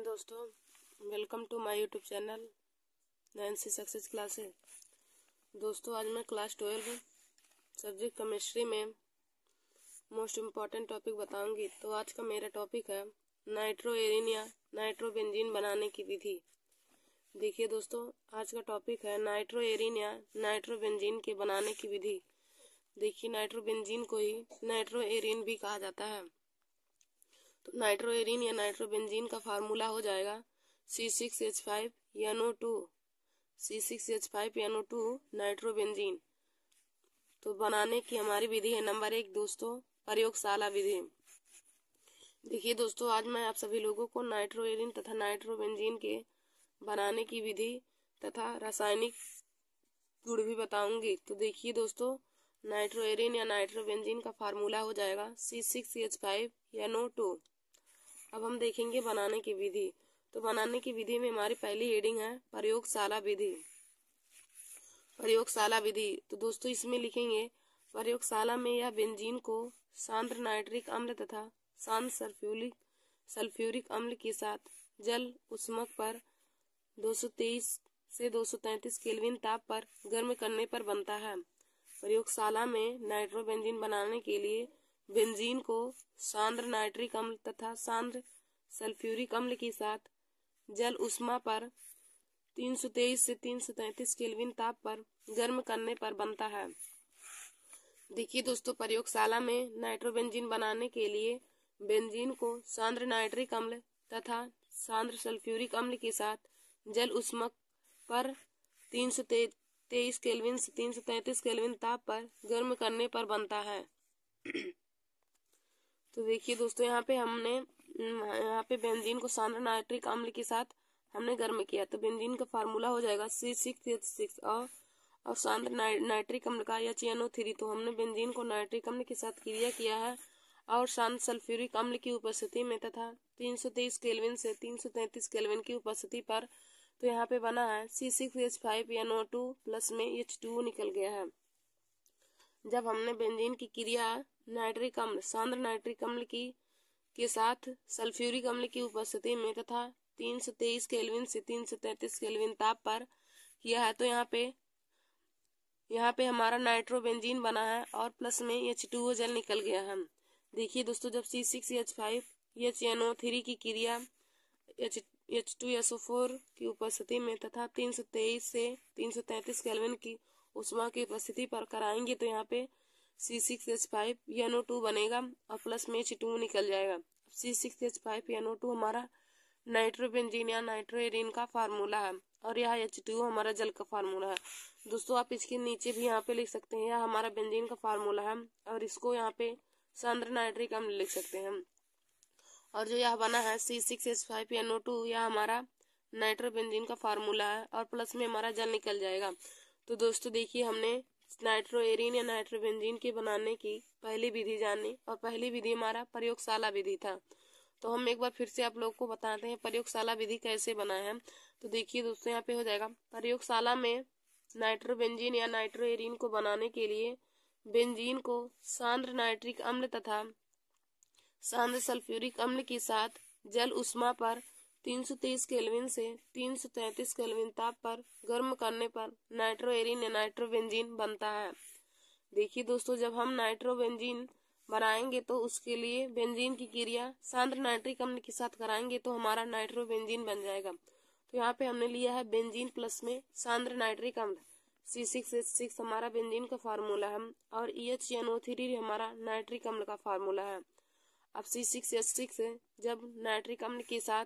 दोस्तों, welcome to my YouTube channel Nancy success classes. दोस्तों, आज मैं क्लास 12 सब्जेक्ट केमिस्ट्री में मोस्ट इम्पॉर्टेंट टॉपिक बताऊंगी। तो आज का मेरा टॉपिक है नाइट्रोएरिन या नाइट्रोबेंजीन बनाने की विधि। देखिए दोस्तों, आज का टॉपिक है नाइट्रोएरिन या नाइट्रोबेंजीन के बनाने की विधि। देखिए, नाइट्रोबेंजीन को ही नाइट्रोएरिन भी कहा जाता है। तो नाइट्रोएरिन या नाइट्रोबेंजीन का फार्मूला हो जाएगा C6H5NO2 C6H5NO2 नाइट्रोबेंजीन। तो बनाने की हमारी विधि है नंबर 1 दोस्तों, प्रयोगशाला विधि। देखिए दोस्तों, आज मैं आप सभी लोगों को नाइट्रोएरिन तथा नाइट्रोबेंजीन के बनाने की विधि तथा रासायनिक गुण भी बताऊंगी। तो देखिए दोस्तों, नाइट्रोएरिन या नाइट्रोबेंजीन का फार्मूला हो जाएगा C6H5NO2। अब हम देखेंगे बनाने की विधि। तो बनाने की विधि में हमारी पहली हेडिंग है प्रयोगशाला विधि। प्रयोगशाला विधि, तो दोस्तों इसमें लिखेंगे प्रयोगशाला में यह बेंजीन को सांद्र नाइट्रिक अम्ल तथा सांद्र सल्फ्यूरिक अम्ल के साथ जल उष्मक पर 223 से 233 केल्विन ताप पर गर्म करने पर बनता है। प्रयोगशाला में नाइट्रोबेंजीन बनाने के लिए बेंजीन को सांद्र नाइट्रिक अम्ल तथा सांद्र सल्फ्यूरिक अम्ल के साथ जल उष्मा पर 323 से 333 केल्विन ताप पर गर्म करने पर बनता है। देखिए दोस्तों, प्रयोगशाला में नाइट्रोबेंजीन बनाने के लिए बेंजीन को सांद्र नाइट्रिक अम्ल तथा सांद्र सल्फ्यूरिक अम्ल के साथ जल उष्मक पर 323 केल्विन से 333 केल्विन ताप पर गर्म करने पर बनता है। तो देखिए दोस्तों, यहाँ पे बेंजीन को सांद्र नाइट्रिक अम्ल के साथ हमने गर्म किया। तो बेंजीन का फार्मूला हो जाएगा C6H6 और सांद्र नाइट्रिक अम्ल का HNO3। तो हमने बेंजीन को नाइट्रिक अम्ल के साथ क्रिया किया है और सांद्र सल्फ्यूरिक अम्ल की उपस्थिति में तथा 323 केल्विन से 333 केल्विन की उपस्थिति पर। तो यहाँ पे बना है C6H5NO2 प्लस में H2O निकल गया है। जब हमने बेंजीन की क्रिया नाइट्रिक अम्ल सांद्र नाइट्रिक अम्ल के साथ सल्फ्यूरिक अम्ल की उपस्थिति में तथा 323 केल्विन से 333 केल्विन ताप पर किया है, तो यहाँ पे हमारा नाइट्रोबेंजीन बना है और प्लस में H2O जल निकल गया है। देखिए दोस्तों, जब C6H5NO3 की क्रिया H2SO4 की उपस्थिति में तथा 323 से 333 केल्विन की उष्मा की उपस्थिति पर कराएंगे, तो यहाँ पे C6H5NO2 बनेगा और प्लस में H2O निकल जाएगा। C6H5NO2 हमारा नाइट्रोबेंजीन या नाइट्रोएरिन का फार्मूला है और यह H2O हमारा जल का फार्मूला है। दोस्तों, आप इसके नीचे भी यहाँ पे लिख सकते हैं, यह हमारा बेंजीन का फार्मूला है और इसको यहाँ पे सांद्र नाइट्रिक अम्ल लिख सकते हैं। और जो यह बना है C6H5NO2, यह हमारा नाइट्रोबेंजीन का फार्मूला है और प्लस में हमारा जल निकल जाएगा। तो दोस्तों देखिए, हमने नाइट्रोएरिन या नाइट्रोबेंजीन के बनाने की पहली विधि जानी और पहली विधि हमारा प्रयोगशाला विधि था। तो हम एक बार फिर से आप लोग को बताते हैं प्रयोगशाला विधि कैसे बनाए हैं। तो देखिए दोस्तों, यहाँ पे हो जाएगा प्रयोगशाला में नाइट्रोबेंजीन या नाइट्रोएरिन को बनाने के लिए बेंजीन को सांद्र नाइट्रिक अम्ल तथा सांद्र सल्फ्यूरिक अम्ल के साथ जल उष्मा पर 323 केल्विन से 333 केल्विन ताप पर गर्म करने पर नाइट्रोएरिन या नाइट्रोबेंजीन बनता है। देखिए दोस्तों, जब हम नाइट्रोबेंजीन बनाएंगे तो उसके लिए बेंजीन की क्रिया सांद्र नाइट्रिक अम्ल के साथ कराएंगे तो हमारा नाइट्रोबेंजीन बन जाएगा। तो यहाँ पे हमने लिया है बेंजीन प्लस में सांद्र नाइट्रिक अम्ल C6H6 हमारा बेंजीन का फार्मूला है और HNO3 हमारा नाइट्रिक अम्ल का फार्मूला है। अब C6H6 जब नाइट्रिक अम्ल के साथ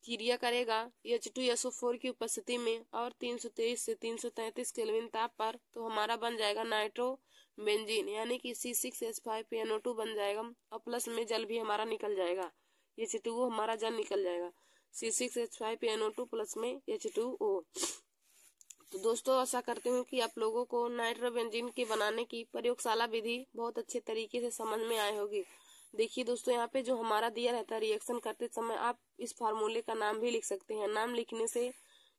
क्रिया करेगा H2SO4 की उपस्थिति में और 323 से 333 केल्विन ताप पर, तो हमारा बन जाएगा नाइट्रोबेंजीन यानी कि C6H5NO2 बन जाएगा और प्लस में जल भी हमारा निकल जाएगा, H2O हमारा जल निकल जाएगा, C6H5NO2 प्लस में H2O। तो दोस्तों, आशा करते हूँ कि आप लोगों को नाइट्रोबेंजीन के बनाने की प्रयोगशाला विधि बहुत अच्छे तरीके से समझ में आई होगी। देखिए दोस्तों, यहाँ पे जो हमारा दिया रहता है रिएक्शन करते समय आप इस फार्मूले का नाम भी लिख सकते हैं। नाम लिखने से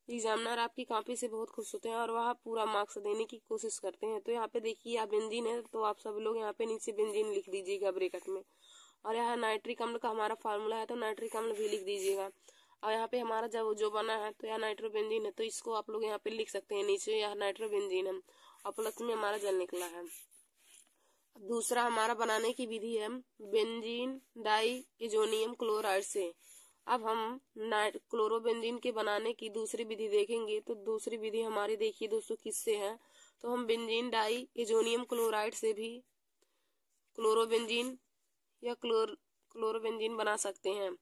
एग्जामिनर आपकी कॉपी से बहुत खुश होते हैं और वह पूरा मार्क्स देने की कोशिश करते हैं। तो यहाँ पे देखिए, यह बेंजीन है तो आप सब लोग यहाँ पे नीचे बेंजीन लिख दीजिएगा ब्रैकेट में, और यहाँ नाइट्रिक अम्ल का हमारा फार्मूला है तो नाइट्रिक अम्ल भी लिख दीजिएगा। और यहाँ पे हमारा जब जो बना है तो यह नाइट्रोबेंजीन है, तो इसको आप लोग यहाँ पे लिख सकते हैं नीचे, यह नाइट्रोबेंजीन है और प्लस में हमारा जल निकला है। दूसरा हमारा बनाने की विधि है बेंजीन डाई एजोनियम क्लोराइड से। अब हम क्लोरोबेंजीन के बनाने की दूसरी विधि देखेंगे। तो दूसरी विधि हमारी देखिए दोस्तों किससे है, तो हम बेंजीन डाई एजोनियम क्लोराइड से भी क्लोरोबेंजीन या क्लोरोबेंजीन बना सकते हैं।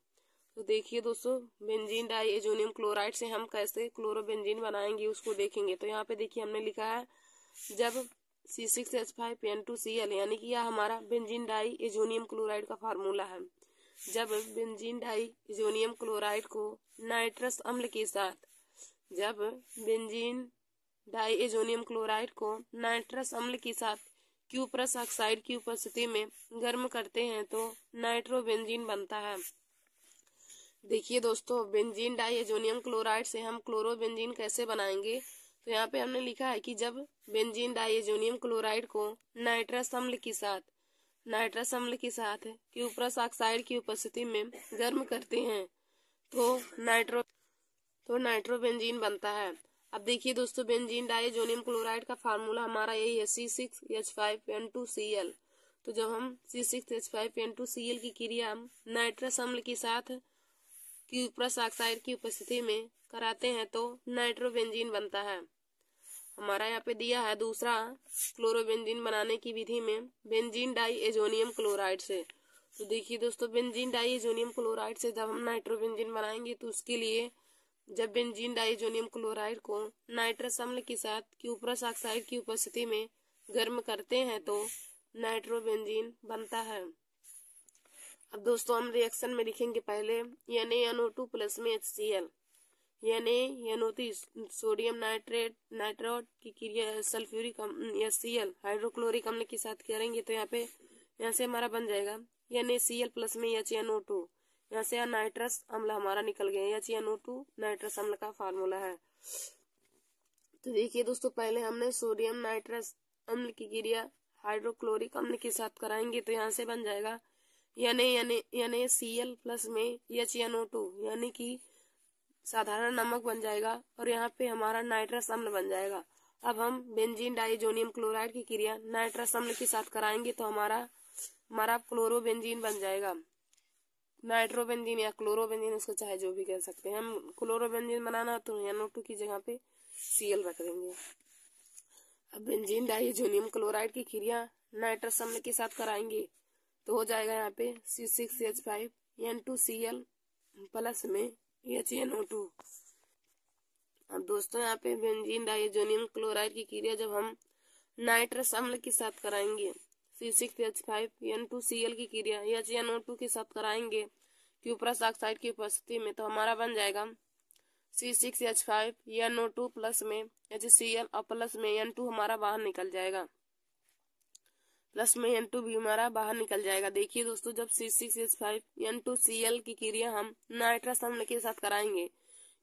तो देखिए दोस्तों बेंजीन डाई एजोनियम क्लोराइड से हम कैसे क्लोरोबेंजीन बनाएंगे उसको देखेंगे। तो यहाँ पे देखिए हमने लिखा है जब C6H5PN2Cl, यानी कि यह हमारा बेंजीन डाई एजोनियम क्लोराइड का फार्मूला है। जब बेंजीन डाई एजोनियम क्लोराइड को नाइट्रस अम्ल के साथ जब बेंजीन डाई एजोनियम क्लोराइड को नाइट्रस अम्ल के साथ क्यूप्रस ऑक्साइड की उपस्थिति में गर्म करते हैं तो नाइट्रोबेंजीन बनता है। देखिए दोस्तों बेंजीन डाई एजोनियम क्लोराइड से हम क्लोरोबेंजीन कैसे बनाएंगे। तो यहाँ पे हमने लिखा है कि जब बेंजीन डाई एजोनियम क्लोराइड को नाइट्रस अम्ल के साथ क्यूप्रस ऑक्साइड की उपस्थिति में गर्म करते हैं तो नाइट्रोबेंजीन बनता है। अब देखिए दोस्तों बेंजीन डाई एजोनियम क्लोराइड का फार्मूला हमारा यही है C6H5PN2Cl। तो जब हम C6H5PN2Cl की क्रिया नाइट्रस अम्ल के साथ क्यूप्रस ऑक्साइड की उपस्थिति में कराते हैं तो नाइट्रोबेंजीन बनता है। हमारा यहाँ पे दिया है दूसरा क्लोरोबेंजीन बनाने की विधि में बेंजीन डाई एजोनियम क्लोराइड से। तो देखिए दोस्तों बेंजीन डाई एजोनियम क्लोराइड से जब हम नाइट्रोबेंजीन बनाएंगे तो उसके लिए जब बेंजीन डाई एजोनियम क्लोराइड को नाइट्रस अम्ल के साथ क्यूप्रस ऑक्साइड की उपस्थिति में गर्म करते हैं तो नाइट्रोबेंजीन बनता है। अब दोस्तों हम रिएक्शन में लिखेंगे पहले NaNO2 प्लस में HCl, NaNO2 सोडियम नाइट्रेट की क्रिया सल्फ्यूरिक HCl हाइड्रोक्लोरिक अम्ल के साथ करेंगे तो यहाँ से हमारा बन जाएगा NaCl प्लस में HNO2। यहाँ से नाइट्रस अम्ल हमारा निकल गया, HNO2 नाइट्रस अम्ल का फार्मूला है। तो देखिए दोस्तों पहले हमने सोडियम नाइट्रस अम्ल की क्रिया हाइड्रोक्लोरिक अम्ल के साथ कराएंगे तो यहाँ से बन जाएगा NaCl प्लस में HNO2, यानी कि साधारण नमक बन जाएगा और यहाँ पे हमारा नाइट्रस अम्ल बन जाएगा। अब हम बेंजीन डाइएजोनियम क्लोराइड की क्रिया नाइट्रस अम्ल के साथ कराएंगे तो हमारा क्लोरोबेंजीन बन जाएगा। नाइट्रोबेंजीन या क्लोरोबेंजीन उसको चाहे जो भी कह सकते हैं। हम क्लोरोबेंजीन बनाना तो NO2 की जगह पे Cl रख देंगे। अब बेंजीन डाइएजोनियम क्लोराइड की क्रिया नाइट्रस अम्ल के साथ कराएंगे तो हो जाएगा यहाँ पे C6H5N2Cl प्लस में HNO2। अब दोस्तों यहाँ पे बेंजीन डाइएजोनियम क्लोराइड की क्रिया जब हम नाइट्रस अम्ल के साथ कराएंगे C6H5N2Cl की क्रिया HNO2 के साथ कराएंगे क्यूप्रस ऑक्साइड की उपस्थिति में तो हमारा बन जाएगा C6H5NO2 प्लस में HCl और प्लस में N2 हमारा बाहर निकल जाएगा, प्लस में N2 भी हमारा बाहर निकल जाएगा। देखिए दोस्तों जब C6H5N2Cl की क्रिया हम नाइट्रस अम्ल के साथ कराएंगे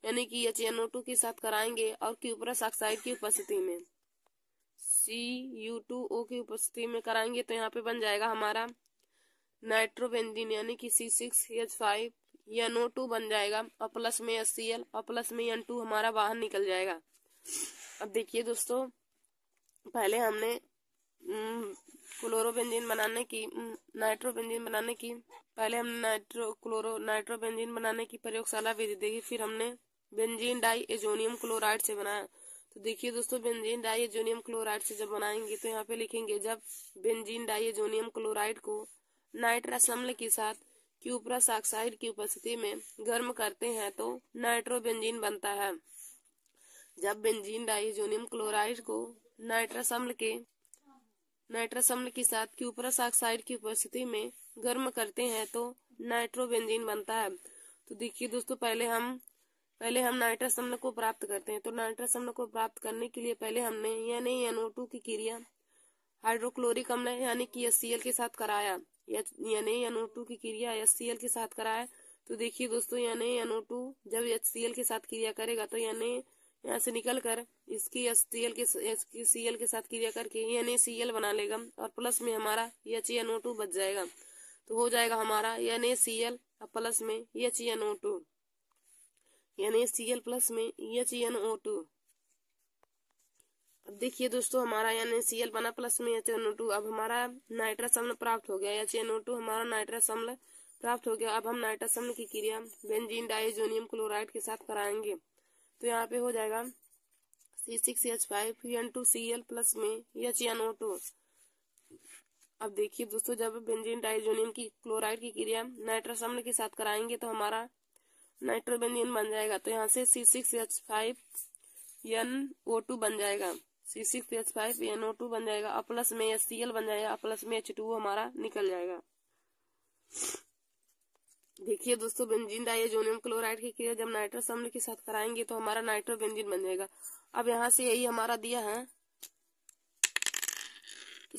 यानी कि HNO2 के साथ कराएंगे और क्यूप्रस ऑक्साइड की उपस्थिति में Cu2O की उपस्थिति में कराएंगे तो यहाँ पे बन जाएगा हमारा नाइट्रोबेंजीन यानी कि C6H5NO2 बन जाएगा और प्लस में HCl और प्लस में N2 हमारा बाहर निकल जाएगा। अब देखिए दोस्तों पहले हमने नाइट्रोबेंजीन बनाने की प्रयोगशाला विधि देखी, फिर हमने बेंजीन डाई एजोनियम क्लोराइड से बनाया। तो देखिए दोस्तों बेंजीन डाई एजोनियम क्लोराइड से जब बनाएंगे तो यहाँ पे लिखेंगे जब बेंजीन डाई एजोनियम क्लोराइड को नाइट्रस अम्ल के साथ क्यूप्रस ऑक्साइड की उपस्थिति में गर्म करते हैं तो नाइट्रोबेंजीन बनता है। जब बेंजीन डाई एजोनियम क्लोराइड को नाइट्रस अम्ल के साथ क्यूप्रस ऑक्साइड की उपस्थिति में गर्म करते हैं तो नाइट्रोबेंजीन बनता है। तो देखिए दोस्तों पहले हम नाइट्रस अम्ल को प्राप्त करते हैं। तो नाइट्रस अम्ल को प्राप्त करने के लिए पहले हमने NaNO2 की क्रिया हाइड्रोक्लोरिक अम्ल यानी कि HCl के साथ कराया, NaNO2 की क्रिया HCl के साथ कराया। तो देखिए दोस्तों NaNO2 जब HCl के साथ क्रिया करेगा तो यहाँ से निकल कर इसकी HCl के साथ क्रिया करके NaCl बना लेगा और प्लस में हमारा HNO2 बच जाएगा। तो हो जाएगा हमारा NaCl और प्लस में HNO2। NaCl प्लस में HNO2। अब देखिए दोस्तों हमारा NaCl बना प्लस में HNO2। अब हमारा नाइट्रस अम्ल प्राप्त हो गया, HNO2 हमारा नाइट्रस अम्ल प्राप्त हो गया। अब हम नाइट्रस अम्ल की क्रिया बेंजीन डाइअमोनियम क्लोराइड के साथ कराएंगे। तो यहाँ पे हो जाएगा C6H5N2Cl प्लस में HNO2। अब देखिए दोस्तों जब बेंजीन डाइअमोनियम की क्लोराइड की क्रिया नाइट्रस अम्ल के साथ कराएंगे तो हमारा नाइट्रोबेंजीन बन जाएगा। तो यहाँ से C6H5NO2 बन जाएगा, C6H5NO2 बन जाएगा और प्लस में HCl बन जाएगा और प्लस में H2O हमारा निकल जाएगा। देखिए दोस्तों बेंजीन डाइअमोनियम क्लोराइड की क्रिया जब नाइट्रस अम्ल के साथ कराएंगे तो हमारा नाइट्रोबेंजीन बन जाएगा। अब यहाँ से यही हमारा दिया है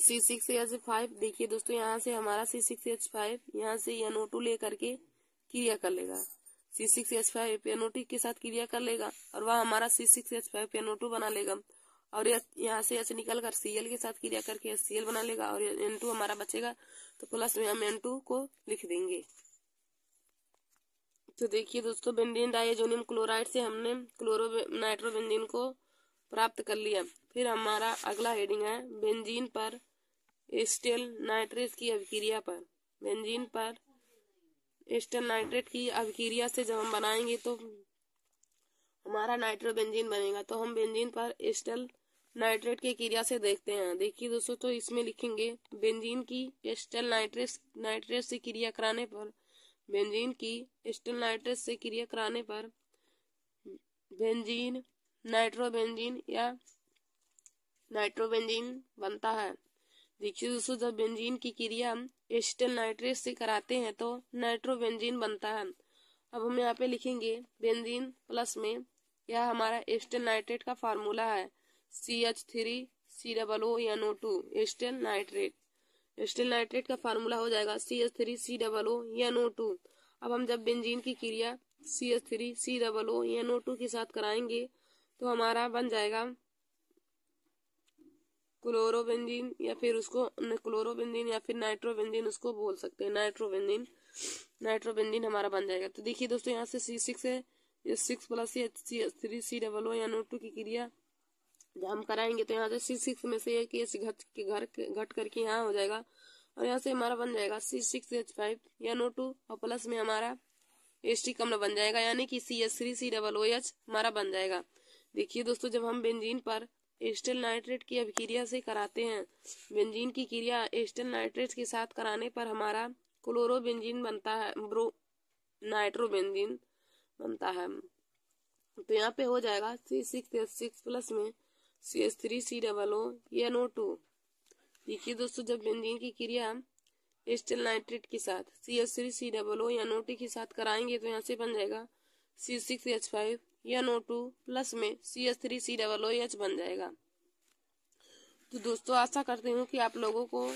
C6H5। देखिए दोस्तों यहाँ से हमारा C6H5 यहाँ से NO2 लेकर के क्रिया कर लेगा, C6H5NO2 के साथ क्रिया कर लेगा और वह हमारा C6H5NO2 बना लेगा और यहाँ से H निकल कर Cl के साथ क्रिया करके HCl बना लेगा और N2 हमारा बचेगा। तो प्लस में हम N2 को लिख देंगे। तो देखिए दोस्तों बेंजीन डाइअमोनियम क्लोराइड से हमने नाइट्रोबेंजीन को प्राप्त कर लिया। फिर हमारा अगला हेडिंग है बेंजीन पर एस्टेल नाइट्रेट की अभिक्रिया पर। बेंजीन पर एस्टेल नाइट्रेट की अभिक्रिया से जब हम बनाएंगे तो हमारा नाइट्रोबेंजीन बनेगा। तो हम बेंजीन पर एस्टेल नाइट्रेट की क्रिया से देखते हैं। देखिए दोस्तों तो इसमें लिखेंगे बेंजीन की एस्टेल नाइट्रेट से क्रिया कराने पर, बेंजीन की एस्टेल नाइट्रेट से क्रिया कराने पर बेंजीन नाइट्रोबेंजीन या नाइट्रोबेंजीन बनता है। देखिए दोस्तों जब बेंजीन की क्रिया एस्टेल नाइट्रेट से कराते हैं तो नाइट्रोबेंजीन बनता है। अब हम यहाँ पे लिखेंगे बेंजीन प्लस में, यह हमारा एस्टेल नाइट्रेट का फार्मूला है CH3COO एस्टेल नाइट्रेट। एस्टेल नाइट्रेट का फार्मूला हो जाएगा CH3COO। अब हम जब बेंजीन की क्रिया CH3COO के साथ कराएंगे तो हमारा बन जाएगा क्लोरोबेंजीन या फिर उसको क्लोरोबेंजीन या फिर नाइट्रोबेंजीन उसको बोल सकते हैं, नाइट्रोबेंजीन हमारा बन जाएगा। तो देखिए दोस्तों यहाँ से C6 है, 6 प्लस CH3COO की क्रिया जब हम कराएंगे तो यहाँ से C6 में से एक एच घट करके यहाँ हो जाएगा और यहाँ से हमारा बन जाएगा C6H5NO2 और प्लस में हमारा एस्टिक अम्ल बन जाएगा यानी कि CH3COOH हमारा बन जाएगा। देखिए दोस्तों जब हम बेंजीन पर एस्टेल नाइट्रेट की अभिक्रिया से कराते हैं, बेंजीन की क्रिया एस्टेल नाइट्रेट के साथ कराने पर हमारा क्लोरोबेंजीन बनता है, नाइट्रोबेंजीन बनता है। तो यहाँ पे हो जाएगा C6H6 प्लस में CH3COO देखिए दोस्तों जब बेंजीन की क्रिया एस्टेल नाइट्रेट के साथ CH3COO के साथ कराएंगे तो यहाँ से बन जाएगा C6H5NO2 प्लस में CH3COOH बन जाएगा। तो दोस्तों आशा करती हूँ कि आप लोगों को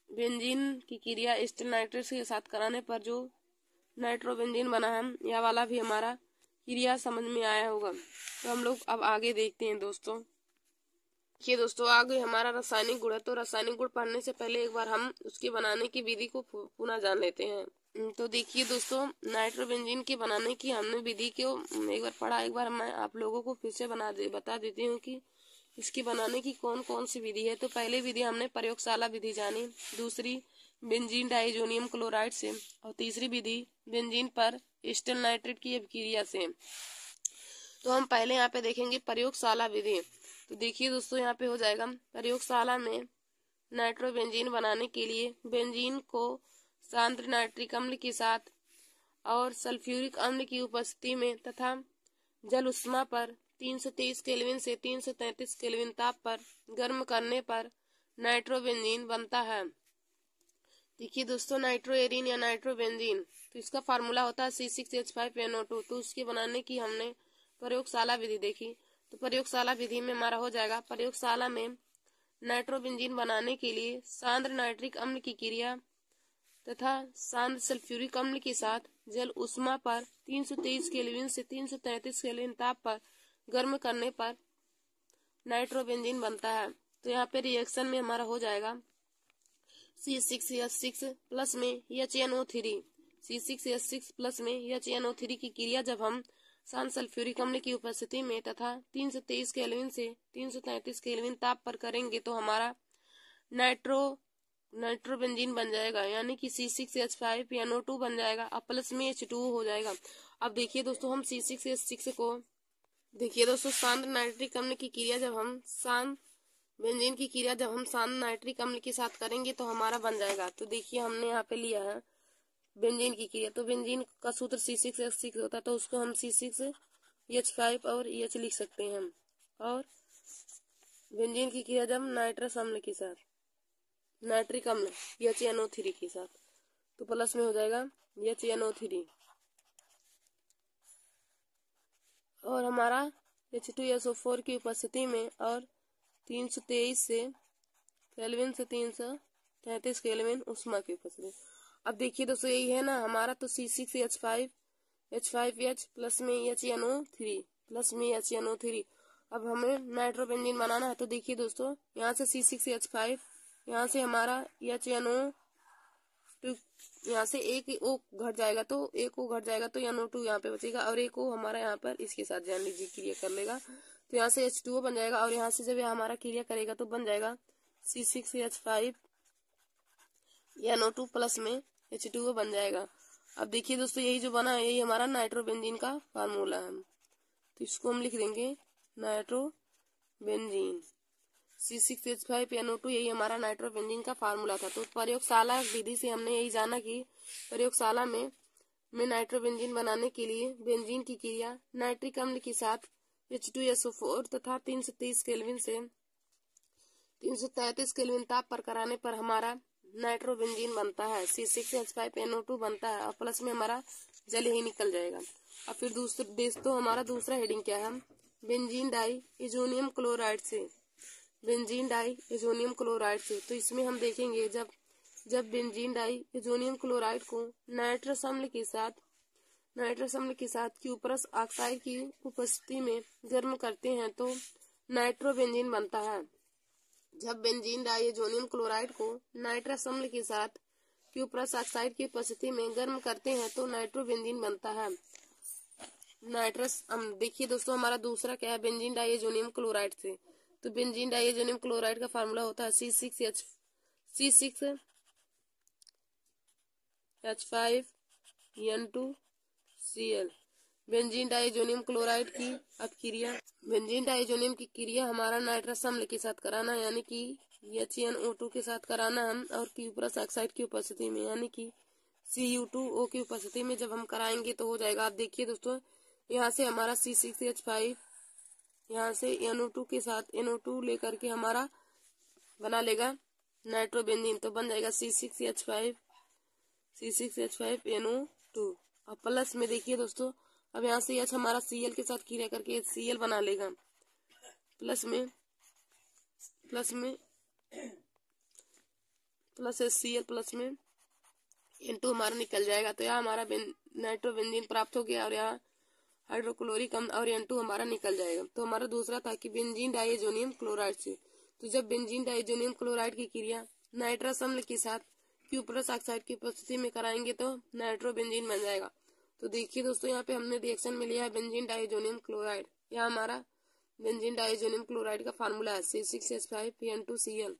बेंजीन की क्रिया एस्टेल नाइट्रेट के साथ कराने पर जो नाइट्रोबेंजीन बना है यह वाला भी हमारा क्रिया समझ में आया होगा। तो हम लोग अब आगे देखते हैं दोस्तों। देखिए दोस्तों आगे हमारा रासायनिक गुण है। तो रासायनिक गुण पढ़ने से पहले एक बार हम उसके बनाने की विधि को पुनः जान लेते हैं। तो देखिए दोस्तों नाइट्रोबेंजीन के बनाने की हमने विधि को एक बार पढ़ा, एक बार मैं आप लोगों को फिर से बता देती हूँ कि इसकी बनाने की कौन कौन सी विधि है। तो पहले विधि हमने प्रयोगशाला विधि जानी, दूसरी बेंजीन डाइअमोनियम क्लोराइड से और तीसरी विधि बेंजीन पर एस्टेल नाइट्रेट की अभिक्रिया से। तो हम पहले यहाँ पे देखेंगे प्रयोगशाला विधि। तो देखिए दोस्तों यहाँ पे हो जाएगा प्रयोगशाला में नाइट्रोबेंजीन बनाने के लिए बेंजीन को सांद्र नाइट्रिक अम्ल के साथ और सल्फ्यूरिक अम्ल की उपस्थिति में तथा जल उष्मा पर 323 केल्विन से 333 केल्विन ताप पर गर्म करने पर नाइट्रोबेंजीन बनता है। देखिए दोस्तों नाइट्रोएरिन या नाइट्रोबेंजीन तो इसका फार्मूला होता है C6H5NO2। तो उसके बनाने की हमने प्रयोगशाला विधि देखी। तो प्रयोगशाला विधि में हमारा हो जाएगा प्रयोगशाला में नाइट्रोबेंजीन बनाने के लिए सांद्र नाइट्रिक अम्ल की क्रिया तथा सांद्र सल्फ्यूरिक अम्ल के साथ जल उष्मा पर 323 केल्विन से 333 केल्विन ताप पर गर्म करने पर नाइट्रोबेंजीन बनता है। तो यहाँ पे रिएक्शन में हमारा हो जाएगा C6H6 प्लस में HNO3 C6H6 प्लस में HNO3 की क्रिया जब हम शांत सल्फ्यूरिक अम्ल की उपस्थिति में तथा 323 केल्विन से 333 केल्विन ताप पर करेंगे तो हमारा नाइट्रोबेंजीन बन जाएगा, यानी कि C6H5NO2 बन जाएगा और प्लस में H2 हो जाएगा। अब देखिए दोस्तों, हम C6H6 को देखिए दोस्तों, शांत नाइट्रिक अम्ल की क्रिया जब हम शांत बेंजीन की क्रिया जब हम शांत नाइट्रिक अम्ल के साथ करेंगे तो हमारा बन जाएगा। तो देखिए हमने यहाँ पे लिया है बेंजीन की क्रिया, तो बेंजीन का सूत्र C6H6 होता है, तो उसको हम C6H5 और H लिख सकते हैं हम। और बेंजीन की क्रिया जब नाइट्रस अम्ल के साथ, नाइट्रिक अम्ल HNO3 के साथ, तो प्लस में हो जाएगा HNO3 और हमारा H2SO4 की उपस्थिति में और 323 से केल्विन से 333 केल्विन उष्मा की उपस्थिति। अब देखिए दोस्तों, यही है ना हमारा, तो C6H5H5H प्लस में HNO3 प्लस में HNO3। अब हमें नाइट्रोबेंजीन बनाना है, तो देखिए दोस्तों, यहाँ से C6H5, यहाँ से हमारा HNO2, यहाँ से एक O घट जाएगा तो एक O घट जाएगा तो NO2 यहाँ पे बचेगा और एक O हमारा यहाँ पर इसके साथ जान लीजिए क्रिया कर लेगा, तो यहाँ से H2O बन जाएगा और यहाँ से जब यह हमारा क्रिया करेगा तो बन जाएगा C6H5NO2 प्लस में H2O बन जाएगा। अब देखिए दोस्तों, यही जो बना है यही हमारा नाइट्रोबेंजीन का फार्मूला है, तो इसको हम लिख देंगे नाइट्रोबेंजीन C6H5NO2, यही हमारा नाइट्रोबेंजीन का फार्मूला था। तो प्रयोगशाला विधि से हमने यही जाना कि प्रयोगशाला में नाइट्रोबेंजीन बनाने के लिए बेंजीन की क्रिया नाइट्रिक अम्ल के साथ H2SO4 तथा 330 केल्विन से 333 केल्विन ताप पर कराने पर हमारा नाइट्रोबेंजीन बनता है, C6H5NO2 बनता है और प्लस में हमारा जल ही निकल जाएगा। और फिर दोस्तों हमारा दूसरा हेडिंग क्या है, बेंजीन डाई एजोनियम क्लोराइड से, बेंजीन डाई एजोनियम क्लोराइड से। तो इसमें हम देखेंगे जब बेंजीन डाई एजोनियम क्लोराइड को नाइट्रस अम्ल के साथ क्यूप्रस ऑक्साइड की उपस्थिति में गर्म करते हैं तो नाइट्रोबेंजीन बनता है। जब बेंजीन डाइएजोनियम क्लोराइड को नाइट्रस अम्ल के साथ क्यूप्रस ऑक्साइड की उपस्थिति में गर्म करते हैं तो नाइट्रोबेंजीन बनता है। नाइट्रस अम्ल, देखिए दोस्तों हमारा दूसरा क्या है, बेंजीन डाइएजोनियम क्लोराइड से। तो बेंजीन डाइएजोनियम क्लोराइड का फार्मूला होता है C6H5N2Cl। बेंजीन डाइएजोनियम क्लोराइड की अपक्रिया, बेंजीन डाइएजोनियम की क्रिया हमारा नाइट्रस अम्ल के साथ कराना है, यानी कि HNO2 के साथ कराना हम, और क्यूप्रस ऑक्साइड की उपस्थिति में यानी कि Cu2O की उपस्थिति में जब हम कराएंगे तो हो जाएगा। आप देखिए दोस्तों, यहाँ से हमारा C6H5 यहाँ से NO2 के साथ NO2 लेकर के हमारा बना लेगा नाइट्रोबेंजीन, तो बन जाएगा C6H5NO2 और प्लस में देखिए दोस्तों, अब यहाँ से H हमारा Cl के साथ क्रिया करके Cl बना लेगा, प्लस HCl प्लस में N2 हमारा निकल जाएगा। तो यहाँ हमारा नाइट्रोबेंजीन प्राप्त हो गया और यहाँ हाइड्रोक्लोरिक अम्ल और N2 हमारा निकल जाएगा। तो हमारा दूसरा था कि बेंजीन डाइएजोनियम क्लोराइड से। तो जब बेंजीन डाइएजोनियम क्लोराइड की क्रिया नाइट्रस अम्ल के साथ क्यूप्रस ऑक्साइड की उपस्थिति में कराएंगे तो नाइट्रोबेंजीन बन जाएगा। तो देखिए दोस्तों, यहाँ पे हमने रिएक्शन में लिया है बेंजीन डाइएजोनियम क्लोराइड। यहाँ हमारा बेंजीन डाइएजोनियम क्लोराइड का फार्मूला है C6H5N2Cl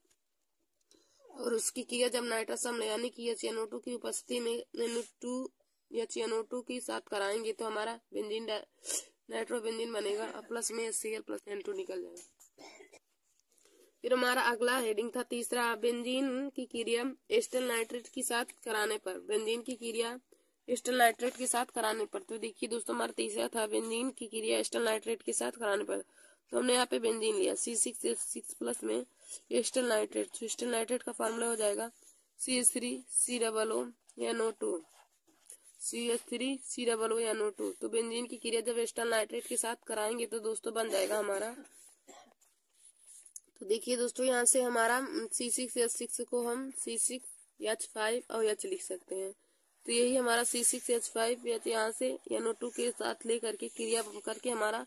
और उसकी क्रिया जब नाइट्रस अम्ल यानी कि HNO2 की उपस्थिति में HNO2 के साथ कराएंगे तो हमारा नाइट्रोबेंजीन बनेगा और प्लस में HCl प्लस N2 निकल जाएगा। फिर हमारा अगला हेडिंग था तीसरा, बेंजीन की क्रिया एस्टर नाइट्रेट के साथ कराने पर, बेंजीन की क्रिया एस्टर नाइट्रेट के साथ कराने पर। तो देखिए दोस्तों, हमारा तीसरा था बेंजीन की क्रिया एस्टर नाइट्रेट के साथ कराने पर। तो हमने यहाँ पे बेंजीन लिया C6H6 प्लस में एस्टर नाइट्रेट, तो एस्टर नाइट्रेट का फार्मूला हो जाएगा CH3COONO2 CH3COONO2। तो बेंजीन की क्रिया जब एस्टर नाइट्रेट के साथ कराएंगे तो दोस्तों बन जाएगा हमारा। तो देखिए दोस्तों, यहाँ से हमारा C6H6 को हम C6H5 और H लिख सकते हैं। तो यही हमारा C6H5H यहाँ से NO2 के साथ लेकर के क्रिया करके हमारा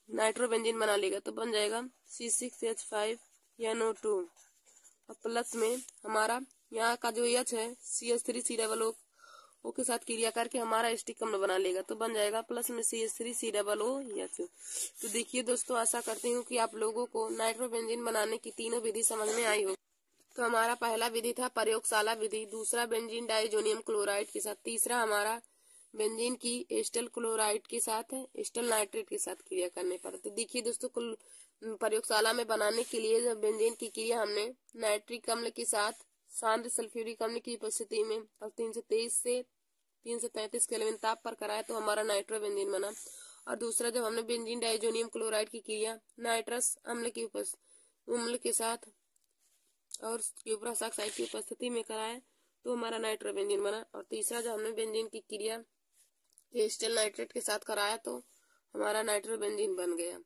नाइट्रोबेंजीन बना लेगा, तो बन जाएगा C6H5NO2 और प्लस में हमारा यहाँ का जो H है CH3COONO O के साथ क्रिया करके हमारा एसिटिक अम्ल बना लेगा, तो बन जाएगा प्लस में CH3 COOH। तो देखिए दोस्तों, आशा करती हूँ कि आप लोगों को नाइट्रोबेंजीन बनाने की तीनों विधि समझ में आई हो। तो हमारा पहला विधि था प्रयोगशाला विधि, दूसरा बेंजीन डाइजोनियम क्लोराइड के साथ, तीसरा हमारा बेंजीन की एस्टर क्लोराइड के साथ एस्टर नाइट्रेट के साथ क्रिया करने पर। तो देखिए दोस्तों, प्रयोगशाला में बनाने के लिए जब बेंजीन की क्रिया हमने नाइट्रिक अम्ल के साथ सांद्र सल्फ्यूरिक अम्ल की उपस्थिति में और 323 से 333 केल्विन ताप पर कराया तो हमारा नाइट्रोबेंजीन बना। और दूसरा जब हमने बेंजीन डाइजोनियम क्लोराइड की क्रिया नाइट्रस अम्ल के साथ और क्यूप्रस ऑक्साइड की उपस्थिति में कराया तो हमारा नाइट्रोबेंजीन बना। और तीसरा जब हमने बेंजीन की क्रिया एस्टर नाइट्रेट के साथ कराया तो हमारा नाइट्रोबेंजीन बन गया।